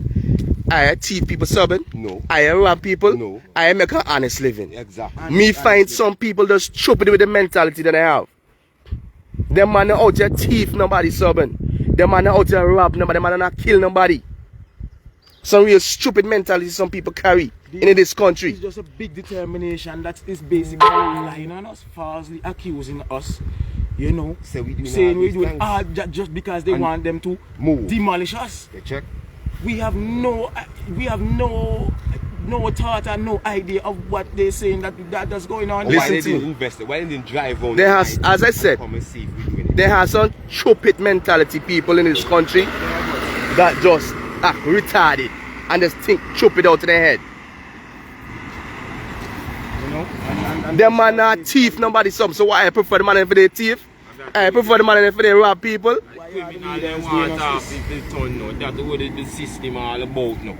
I thief people subbing. No. I rob people. No. I make an honest living. Exactly. Me find some people just stupid with the mentality that I have. Them man out here thief nobody subbing. Them man out here rob nobody. Them man not kill nobody. Some real stupid mentality some people carry in this country. It's just a big determination that is basically lying on us, falsely accusing us. You know, So we do saying we do it all just because they want them to move. demolish us. You check? We have no thought and no idea of what they're saying that's going on. Listen Why they to didn't me. invest it? Why they didn't drive on? There has, as I said, come and see if we doing it. there are some stupid mentality people in this country that just act retarded and just think stupid out of their head. You know, and Them man not thief nobody some, so why I prefer the man if they thief? I prefer the man if they rob people. Criminal them want off if they turn now. That's what the system all about now.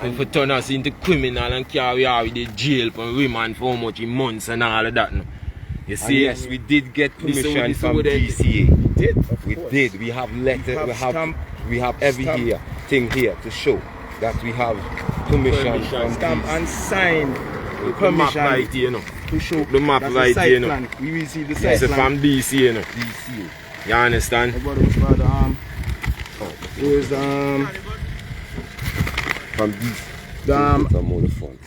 If they turn us into criminal and carry out with the jail for remand for how much in months and all of that now. You And see? yes, we did get permission This from what they DCA. We course. did. We have letter. We have every stamp. thing here to show that we have permission from stamp DCA. and sign The map permission right here, you know. to show The map that's right site here, you know. plan. We receive the site It's plan. from DCA, you know. DCA. You understand? Here's From DCA. Some more the funds.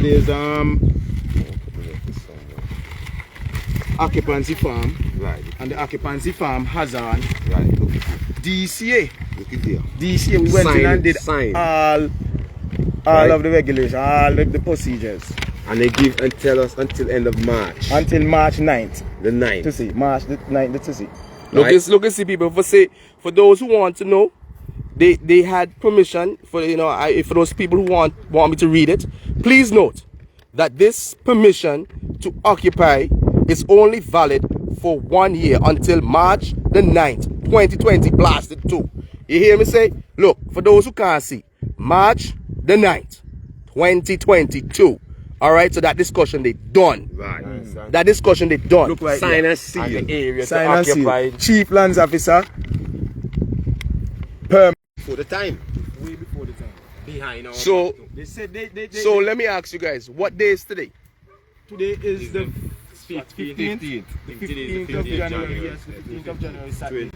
there's occupancy farm, Right. and the occupancy farm has on Right. Look at DCA. Look at here. DCA, we went in and did Sign. all Right. of the regulations, all of the procedures And they give and tell us until end of March. until March 9th The 9th. to see. March the 9th to see. Look and see people. For those who want to know, they had permission for for those people who want me to read it. Please note that this permission to occupy is only valid for 1 year until March the 9th, 2020. Blasted too. You hear me say? Look, for those who can't see, March the 9th, 2022. All right, so that discussion they done. Right. That discussion they done. Look right Sign there. and seal. And the area Sign to and seal. occupy. Chief Lands Officer. Perm. For the time. Way before the time. Behind our So They said they let me ask you guys, what day is today? today is the 15th. 15th. The 15th of January. Yes, the 15th of January Saturday.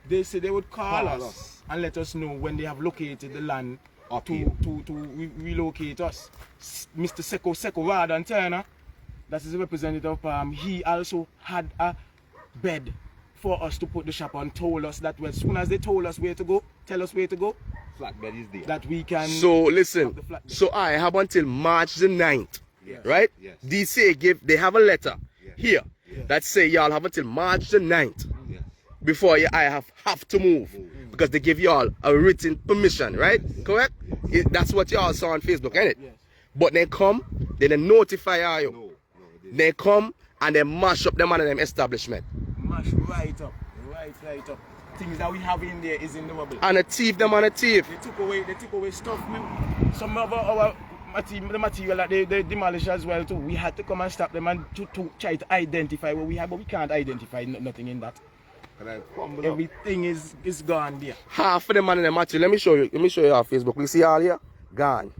They said they would call us and let us know when they have located the land to relocate us. Mr. Seko Radan Turner, that is the representative of Parham, he also had a bed for us to put the shop on, told us that as soon as they told us where to go, tell us where to go, Flatbed is there. that we can. So listen, have the flatbed. so I have until March the 9th, Yes. right? Yes. DCA they have a letter Yes. here that say y'all have until March the 9th Yes. before I have to move because they give y'all a written permission, right? Correct? That's what y'all saw on Facebook, ain't it? Yes. But they come, they don't notify you. No, they come and they mash up the man and them establishment. Mash right up. Right up. Things that we have in there is in the bubble. And a thief, them and a thief. They took away stuff. Some of our the material that they demolished as well too. We had to come and stop them and to try to identify what we have, but we can't identify nothing in that. Everything is gone there. Half of the man in the material. Let me show you our Facebook. We see all here gone.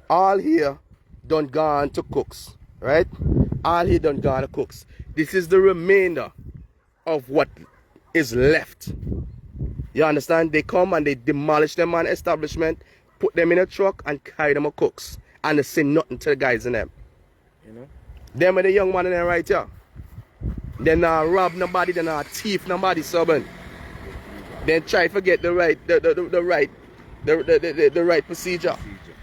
All here done gone to cooks. Right? All here done gone to cooks. This is the remainder of what is left. You understand? They come and they demolish them man establishment, put them in a truck and carry them to cooks. And they say nothing to the guys in them. You know? Them are the young man in there right here. They not rob nobody, they not thief nobody, stubborn. Then try to forget the right procedure.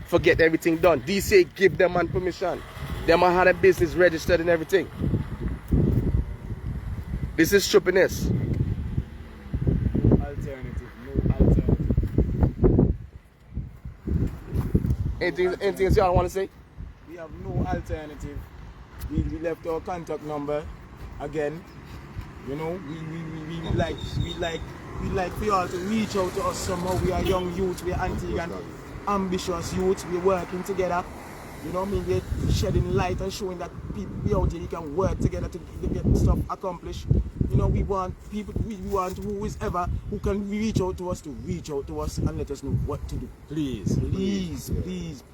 Forget everything done. DCA give them man permission. Them had a business registered and everything. This is stupidness. No alternative. Anything else you all want to say? We have no alternative. We left our contact number again. You know, we like for y'all to reach out to us somehow. We are young youth, we are anti and ambitious youth, we're working together. You know what I mean? We're shedding light and showing that people out here you can work together to get stuff accomplished. You know, we want people, we want who can reach out to us and let us know what to do. Please.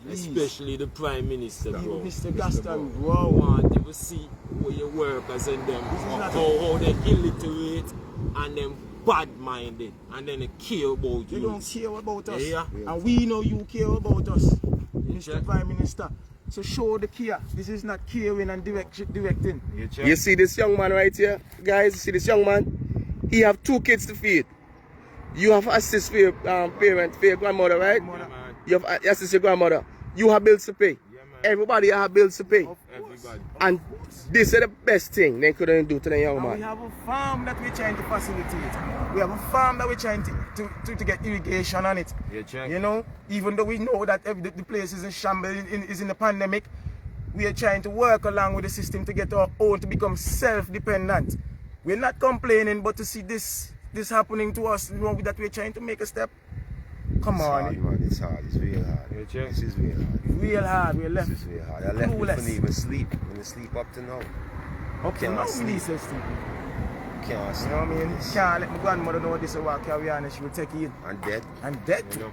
Especially the Prime Minister, bro. Mr. Gaston, bro. I want you to see where your workers and them, how they're illiterate and them bad-minded and then they care about you. They don't care about us. Yeah. And we know you care about us, Mr. Prime Minister. So show the care. This is not caring and directing. You see this young man right here? Guys, you see this young man? He have 2 kids to feed. You have assist for your parent, for your grandmother, right? Yeah, you have assist your grandmother. You have bills to pay. Yeah, Everybody have bills to pay. Everybody. And this is the best thing they couldn't do to the young man. We have a farm that we're trying to facilitate. We have a farm that we're trying to get irrigation on it. You know, even though we know that the place is in shambles, is in the pandemic, we are trying to work along with the system to get our own, to become self-dependent. We're not complaining, but to see this happening to us, you know, that we're trying to make a step. Come on. It's hard. It's real hard. This is real hard. Real hard. We're left. This is real hard. I left before even sleep. When I sleep up to now. Okay, now we sleep. Can't sleep. You know what I mean? Can't let my grandmother know this will carry on and she will take it in. And dead. And dead too.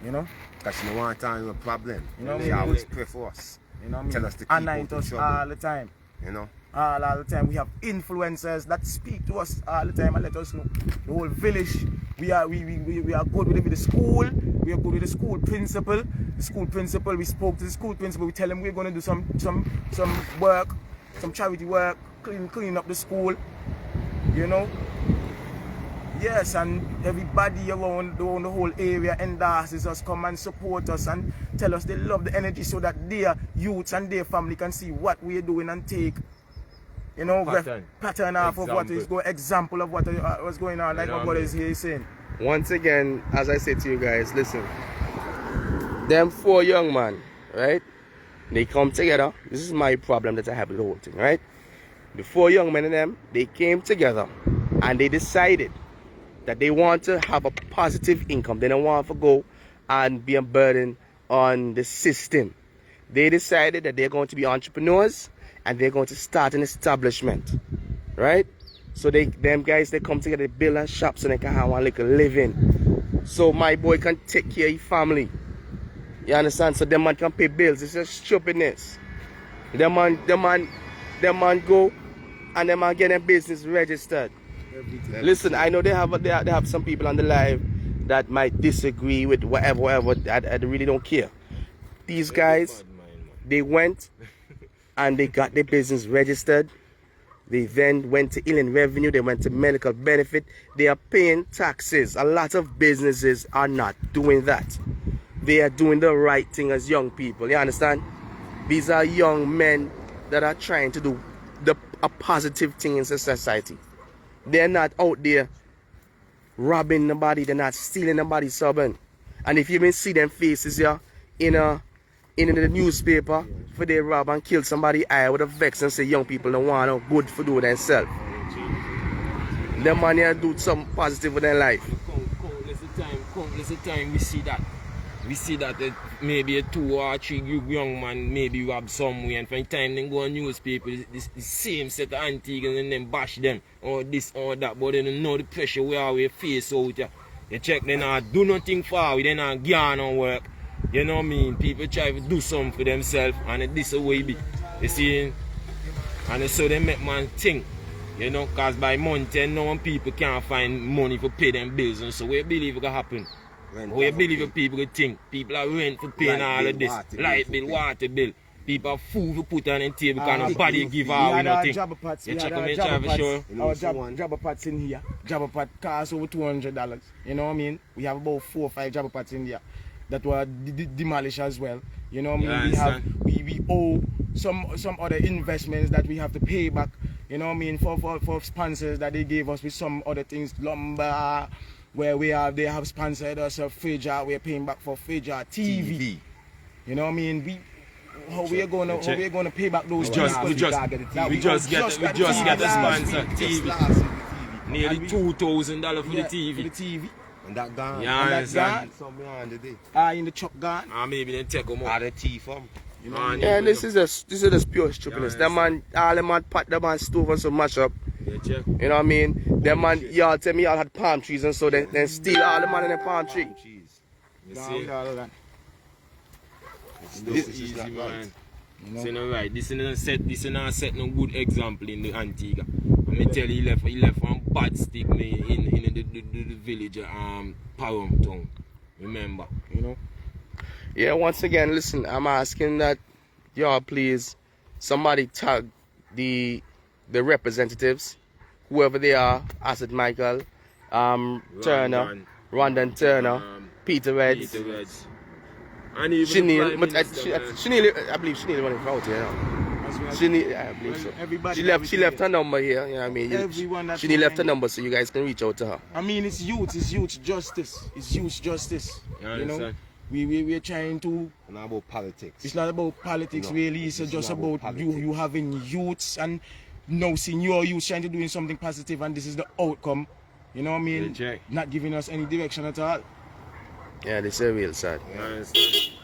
You know? Because she don't want to have a problem. You know what I She mean? always pray for us. You know what I mean? Tell us to keep Anoint out us trouble. all the time. You know? All the time. We have influencers that speak to us all the time and let us know. The whole village, we are good with the school. We are good with the school principal. The school principal, we spoke to the school principal. We tell him we're going to do some work, some charity work, clean up the school. You know? Yes, and everybody around the whole area endorses us, come and support us and tell us they love the energy so that their youths and their family can see what we're doing and take, you know, pattern off of what is going, example of what was going on, like my brother is here saying. Once again, as I said to you guys, listen, them 4 young men, right? They come together. This is my problem that I have with the whole thing, right? The 4 young men and them, they came together and they decided that they want to have a positive income. They don't want to go and be a burden on the system. They decided that they're going to be entrepreneurs and they're going to start an establishment, right? So them guys, they come together, they build a shop so they can have one little living. So my boy can take care of his family. You understand? So them man can pay bills. It's just stupidness. Them man go and them man get their business registered. Listen, I know they have some people on the live that might disagree with whatever. I really don't care. These guys, they went and they got their business registered. They then went to Inland Revenue. They went to medical benefit. They are paying taxes. A lot of businesses are not doing that. They are doing the right thing as young people. You understand? These are young men that are trying to do a positive thing in society. They're not out there robbing nobody. They're not stealing nobody's suburban. And if you even see them faces here in in the newspaper for they rob and kill somebody I would have vexed and say young people don't want no good for do themselves. Them man here do something positive with their life. Countless of time we see that. We see that maybe a 2 or 3 young man maybe rob somewhere, and from the time they go on newspaper, the same set of Antiguans and then bash them or this or that, but they don't know the pressure we face out here. You check, they not do nothing for we, they not get on work. You know what I mean? People try to do something for themselves, and this is the way it be. You see? And so they make man think. You know, because by month end now people can't find money to pay them bills, and so we believe it can happen. We believe people can think. People are rent for paying all of this. Light bill, water bill. People are food to put on the table because nobody give out nothing. You check them in for sure. Our jabber pots in here. Jabber pot cost over $200. You know what I mean? We have about 4 or 5 jabber pots in here that were demolished as well. You know what I mean? We owe some other investments that we have to pay back. You know what I mean? For sponsors that they gave us with some other things, lumber, where they have sponsored us a fridge, we're paying back for fridge, TV. You know what I mean? How we are gonna pay back those? We just get a sponsor TV. Nearly $2,000 for the TV. For the TV. And that gone. Yeah, and that gone. Some behind the day. In the truck gone. Maybe they take them out. The tea from. You know Yeah, this is just pure stupidness. That man, all the man pat the man stove and some mash up. Yeah, check. You know what I mean? Them man, y'all tell me y'all had palm trees and so then steal all the man in the palm tree. You see? This is is easy, not man. right. This is not right. This is not set no good example in the Antigua. I tell you, he left one bad stick in the village, Parham town. Remember, you know. Yeah, once again, listen, I'm asking that y'all please somebody tag the representatives, whoever they are, Asset Michael, Turner, Rondon Turner, Peter Reds. And even Chenille, but Chenille, I believe Chenille running out here now. Chenille, I believe so. She left her number here, you know what I mean? Chenille left her number so you guys can reach out to her. I mean, it's youth justice. It's youth justice. You know? We're trying to. It's not about politics. It's not about politics, really. It's just about you having youths and now seeing your youth trying to doing something positive, and this is the outcome. You know what I mean? Not giving us any direction at all. Yeah, this is real sad.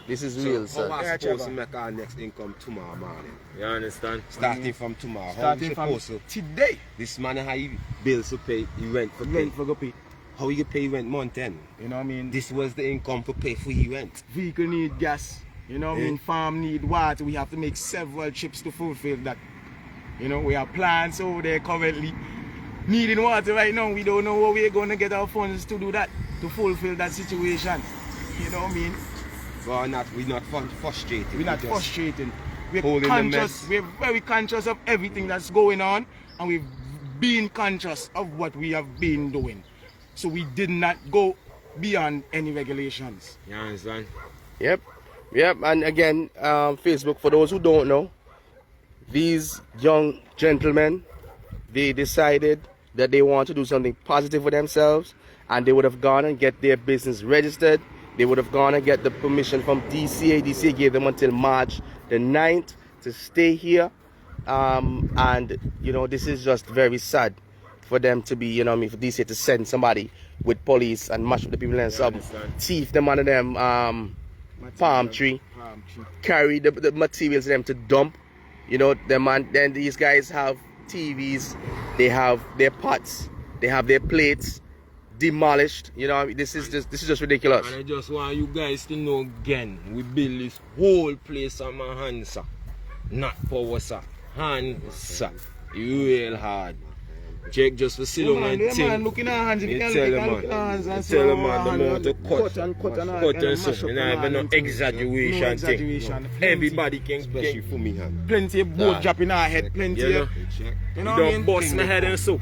This is real sad. How are we supposed to make our next income tomorrow morning? You understand? Starting from tomorrow. Starting from today. This man has bills to pay, he rent for pay. How you pay rent month end? You know what I mean? This was the income to pay for your rent. Vehicle need gas. You know what I mean? Farm need water. We have to make several trips to fulfill that. You know, we have plants over there currently needing water right now. We don't know where we're going to get our funds to do that, to fulfill that situation. You know what I mean? We're not frustrated. We're not frustrated. We're conscious. We're very conscious of everything that's going on, and we've been conscious of what we have been doing. So we did not go beyond any regulations. You understand? Yep. And again, Facebook, for those who don't know, these young gentlemen, they decided that they want to do something positive for themselves, and they would have gone and get their business registered. They would have gone and get the permission from DCA. DCA gave them until March the 9th to stay here. And, you know, this is just very sad for them to be, you know what I mean, for DCA to send somebody with police and mash up the people and some thief them under them palm tree, carry the materials to them to dump. You know, then these guys have TVs, they have their pots, they have their plates demolished. You know, I mean, this is just ridiculous. And I just want you guys to know again, we build this whole place on my hands, sir. Not power, sir. Hands, sir. Real hard. Check just for silver and thing. Man, looking at hands, if you can look at hands and tell them man, the amount of cut and so. You know, even no exaggeration thing. Everybody can Especially for me, hand. Plenty of boat dropping our head, plenty you know, of. You know what I mean? Bust my head and so.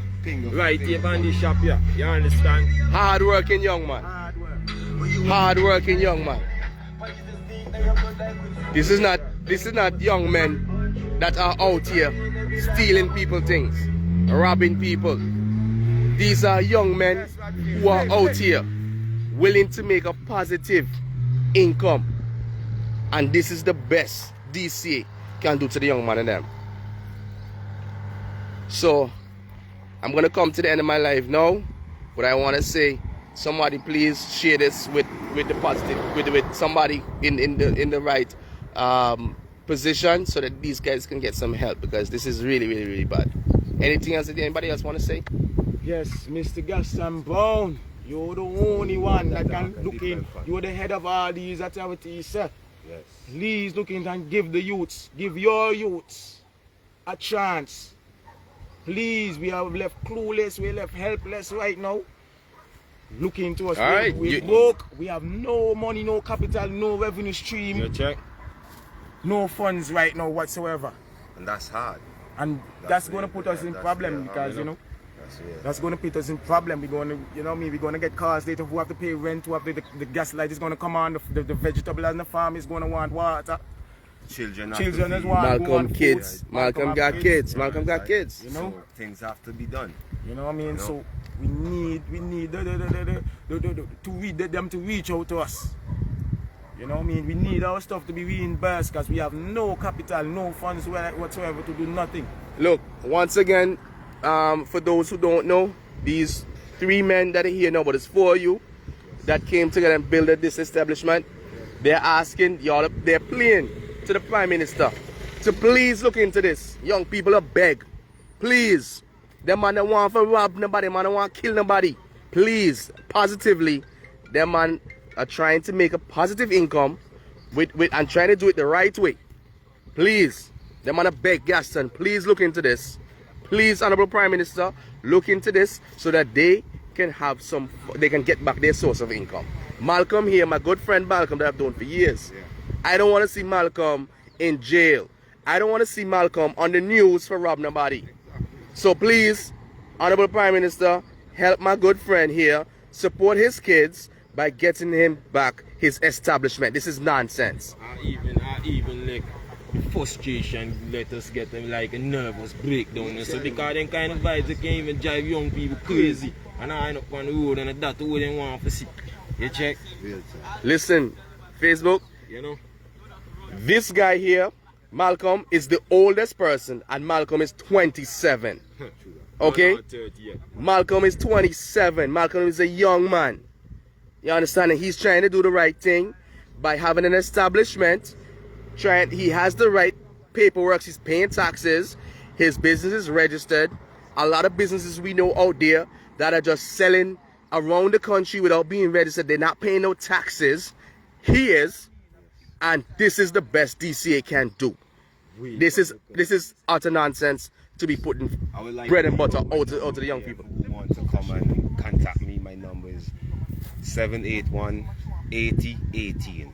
Right here on the shop here. You understand? Hard working young man. Hard working young man. This is not young men that are out here stealing people things, robbing people. These are young men who are out here willing to make a positive income. And this is the best DCA can do to the young man and them. So, I'm going to come to the end of my life now. But I want to say, somebody please share this with the positive, with somebody in the right position, so that these guys can get some help, because this is really bad. Anything else that anybody else want to say? Yes, Mr. Gaston Brown, you're the only one that can look in. You're the head of all these activities, sir. Yes. Please look in and give the youths, give your youths a chance. Please, we are left clueless, we are left helpless right now. Look into us. All We're broke. We have no money, no capital, no revenue stream. You check? No funds right now whatsoever. And that's hard. And that's going to put us in problem, because, you know, that's going to put us in problem. We're going to, you know what I mean, we're going to get cars later who have to pay rent, who have the gas light is going to come on, the vegetable on the farm is going to want water. Children as well. Malcolm kids. Malcolm got kids. Malcolm got kids. You know, so things have to be done. You know what I mean? You know? So we need them to reach out to us. You know what I mean? We need our stuff to be reimbursed, because we have no capital, no funds whatsoever to do nothing. Look, once again, for those who don't know, these 3 men that are here now, but it's 4 of you that came together and built this establishment. They're asking y'all, they're pleading to the Prime Minister to please look into this. Young people are beg. Please. Them man don't want to rob nobody, man don't want to kill nobody. Please, positively, them man are trying to make a positive income with and trying to do it the right way. Please, them man are beg Gaston, please look into this. Please, Honorable Prime Minister, look into this so that they can have they can get back their source of income. Malcolm here, my good friend Malcolm, that I've known for years. Yeah. I don't want to see Malcolm in jail. I don't want to see Malcolm on the news for robbing nobody. So please, Honorable Prime Minister, help my good friend here, support his kids by getting him back his establishment. This is nonsense. I even like the frustration let us get them like a nervous breakdown. So because them kind of vibes, they can even drive young people crazy. And I end up on the road and that's what they want to see. You check? Listen, Facebook, you know, this guy here, Malcolm, is the oldest person, and Malcolm is 27. Okay? Malcolm is 27. Malcolm is a young man. You understand? And he's trying to do the right thing by having an establishment. He has the right paperwork. He's paying taxes. His business is registered. A lot of businesses we know out there that are just selling around the country without being registered. They're not paying no taxes. He is. And this is the best DCA can do. This is utter nonsense to be putting bread and butter out to the young people. Who want to come and contact me, my number is 781-8018.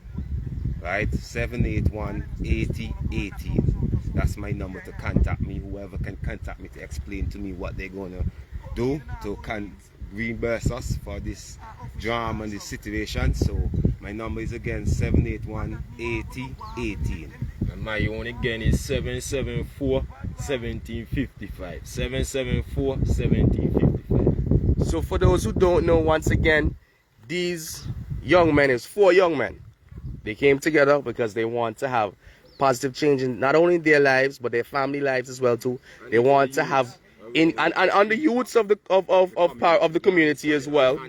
Right? 781-8018. That's my number to contact me. Whoever can contact me to explain to me what they're going to do to reimburse us for this drama and this situation. So my number is again 781-8018. And my own again is 774-1755. 774-1755. So for those who don't know, once again, these young men is 4 young men. They came together because they want to have positive change in not only their lives but their family lives as well too. They want to have and on the youths of the community as well.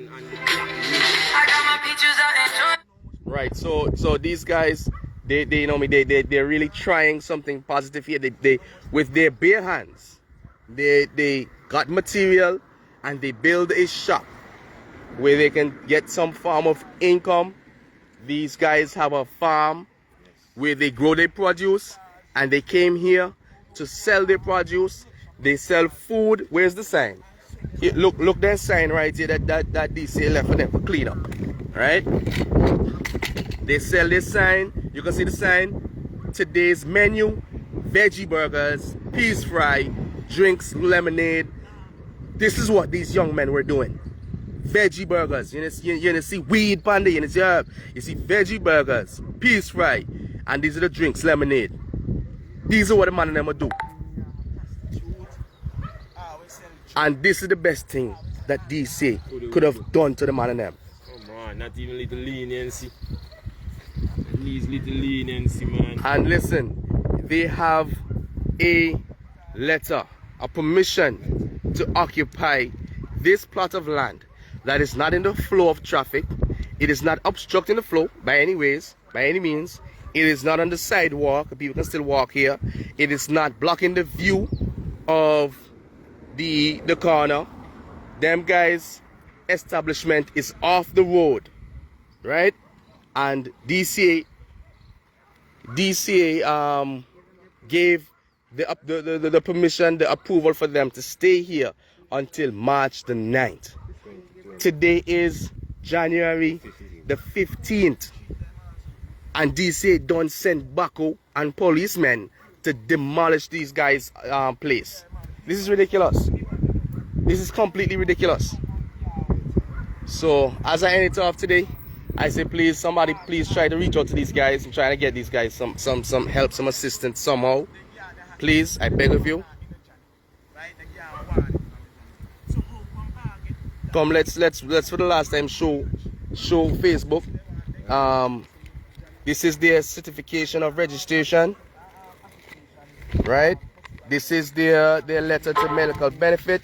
Right. So these guys, they you know me, they're really trying something positive here. They with their bare hands, they got material and they build a shop where they can get some form of income. These guys have a farm where they grow their produce, and they came here to sell their produce. They sell food. Where's the sign? Here, look that sign right here that DCA left for them for clean up. Right? They sell this sign. You can see the sign. Today's menu: veggie burgers, peas fry, drinks, lemonade. This is what these young men were doing. Veggie burgers. You see weed panda, you see herb. You see veggie burgers, peas fry, and these are the drinks, lemonade. These are what the man and them will do. And this is the best thing that DC could have done to the man and them. Come on, not even little leniency. least little leniency, man. And listen, they have a letter, a permission to occupy this plot of land that is not in the flow of traffic. It is not obstructing the flow by any ways, by any means. It is not on the sidewalk. People can still walk here. It is not blocking the view of the corner. Them guys' establishment is off the road, right? And DCA gave the permission, the approval for them to stay here until March the 9th. Today is January the 15th. And DCA don't send Baco and policemen to demolish these guys' place. This is ridiculous. This is completely ridiculous. So as I end it off today, I say please, somebody please try to reach out to these guys and try to get these guys some help, some assistance somehow. Please, I beg of you. Come, let's for the last time show Facebook. This is their certification of registration, right? This is their letter to medical benefit,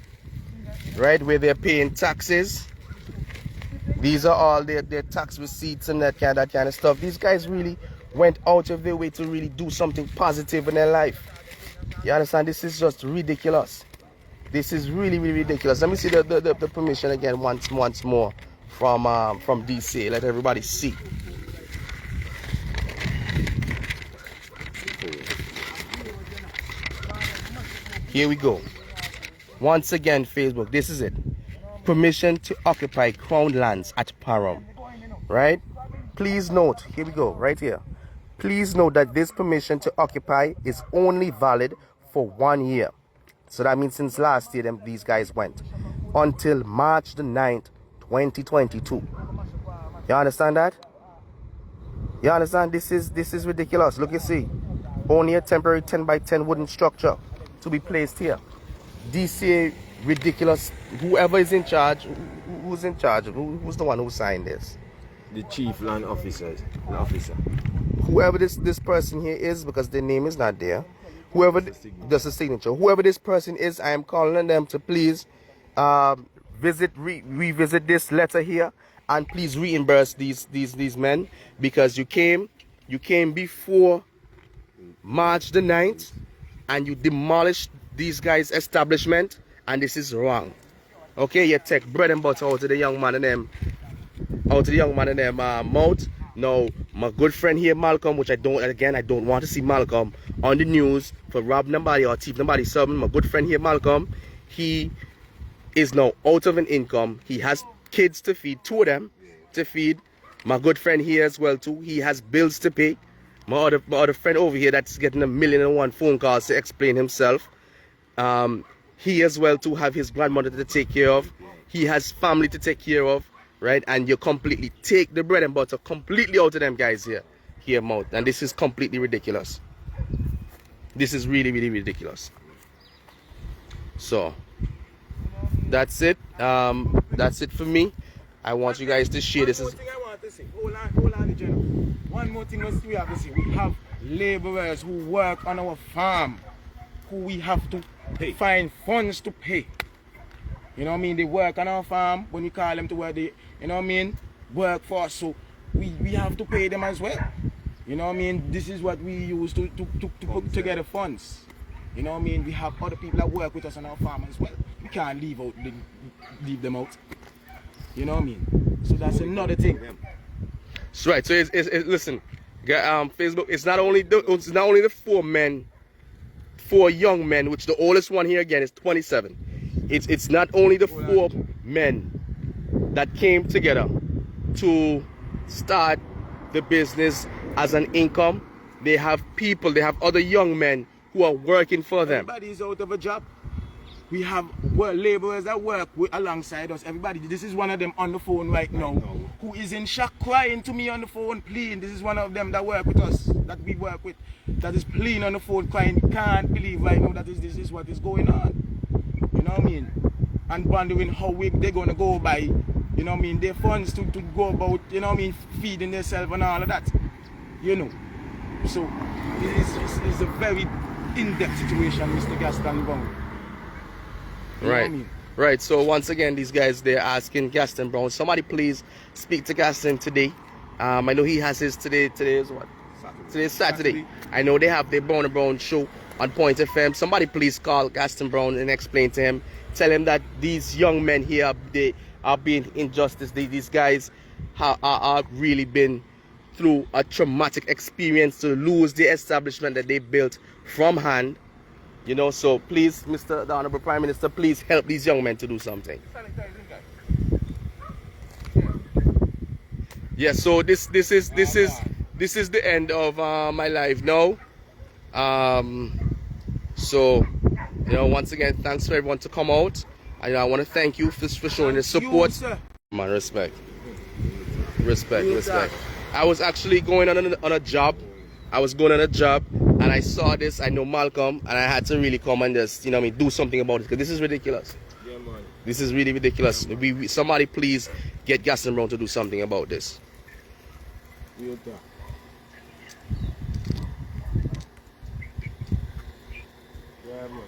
right, where they're paying taxes. These are all their tax receipts and that kind of stuff. These guys really went out of their way to really do something positive in their life. You understand? This is just ridiculous. This is really, really ridiculous. Let me see the permission again once more from DCA. Let everybody see. Here we go. Once again, Facebook, this is it. Permission to occupy crown lands at Parham. Right? Please note, here we go, right here. Please note that this permission to occupy is only valid for 1 year. So that means since last year, these guys went. Until March the 9th, 2022. You understand that? You understand? This is ridiculous. Look, you see. Only a temporary 10 by 10 wooden structure to be placed here. DCA, ridiculous. Whoever is in charge, who's in charge? Who's the one who signed this? The chief land officer. Whoever this person here is, because their name is not there. Whoever does the signature. Whoever this person is, I am calling on them to please revisit this letter here and please reimburse these men, because you came before March the 9th and you demolished these guys' establishment, and this is wrong. Okay, you take bread and butter out of the young man and them mouth. Now, my good friend here, Malcolm, which I don't want to see Malcolm on the news for robbing nobody or thief nobody something. My good friend here, Malcolm, he is now out of an income. He has kids to feed, 2 of them to feed. My good friend here as well too, he has bills to pay. My other friend over here that's getting 1,000,001 phone calls to explain himself. He as well too have his grandmother to take care of. He has family to take care of, right? And you completely take the bread and butter completely out of them guys here mouth. And this is completely ridiculous. This is really, really ridiculous. So that's it. That's it for me. I want you guys to share this. One more thing I want to say. Hold on, General. One more thing we have to say. We have laborers who work on our farm, who we have to find funds to pay. You know what I mean? They work on our farm when we call them to work. They, you know what I mean? Work for us. So we have to pay them as well. You know what I mean? This is what we use to put together funds. You know what I mean? We have other people that work with us on our farm as well. We can't leave them out. You know what I mean? So that's another thing. That's right. So it's listen, Facebook. It's not only the 4 young men, which the oldest one here again is 27. It's not only the 4 men that came together to start the business as an income. They have people. They have other young men who are working for them. Everybody's out of a job. We have laborers that work alongside us. Everybody, this is one of them on the phone right now, who is in shock, crying to me on the phone, pleading. This is one of them that work with us, that we work with, that is pleading on the phone, crying. He can't believe right now that this is what is going on. You know what I mean? And wondering how they're going to go by, you know what I mean, their funds to go about, you know what I mean, feeding themselves and all of that. you know. So it's a very in-depth situation, Mr. Gaston Brown. You know what I mean? Right, so once again, these guys, they're asking Gaston Brown. Somebody please speak to Gaston today. I know he has his today is what? Today's Saturday. I know they have their Brown and Brown show on Point FM. Somebody please call Gaston Brown and explain to him. Tell him that these young men here, they are being injustice. These guys are really been through a traumatic experience to lose the establishment that they built from hand. You know, so please, the Honorable Prime Minister, please help these young men to do something. Yeah, so this is the end of my live now. So, you know, once again, thanks for everyone to come out. I want to thank you for showing the support. Man, respect. I was actually going on a job. I was going on a job and I saw this. I know Malcolm, and I had to really come and just, you know what I mean, do something about it, because this is ridiculous. Yeah, man. This is really ridiculous. Somebody please get Gaston Brown to do something about this. Real talk. Yeah, man.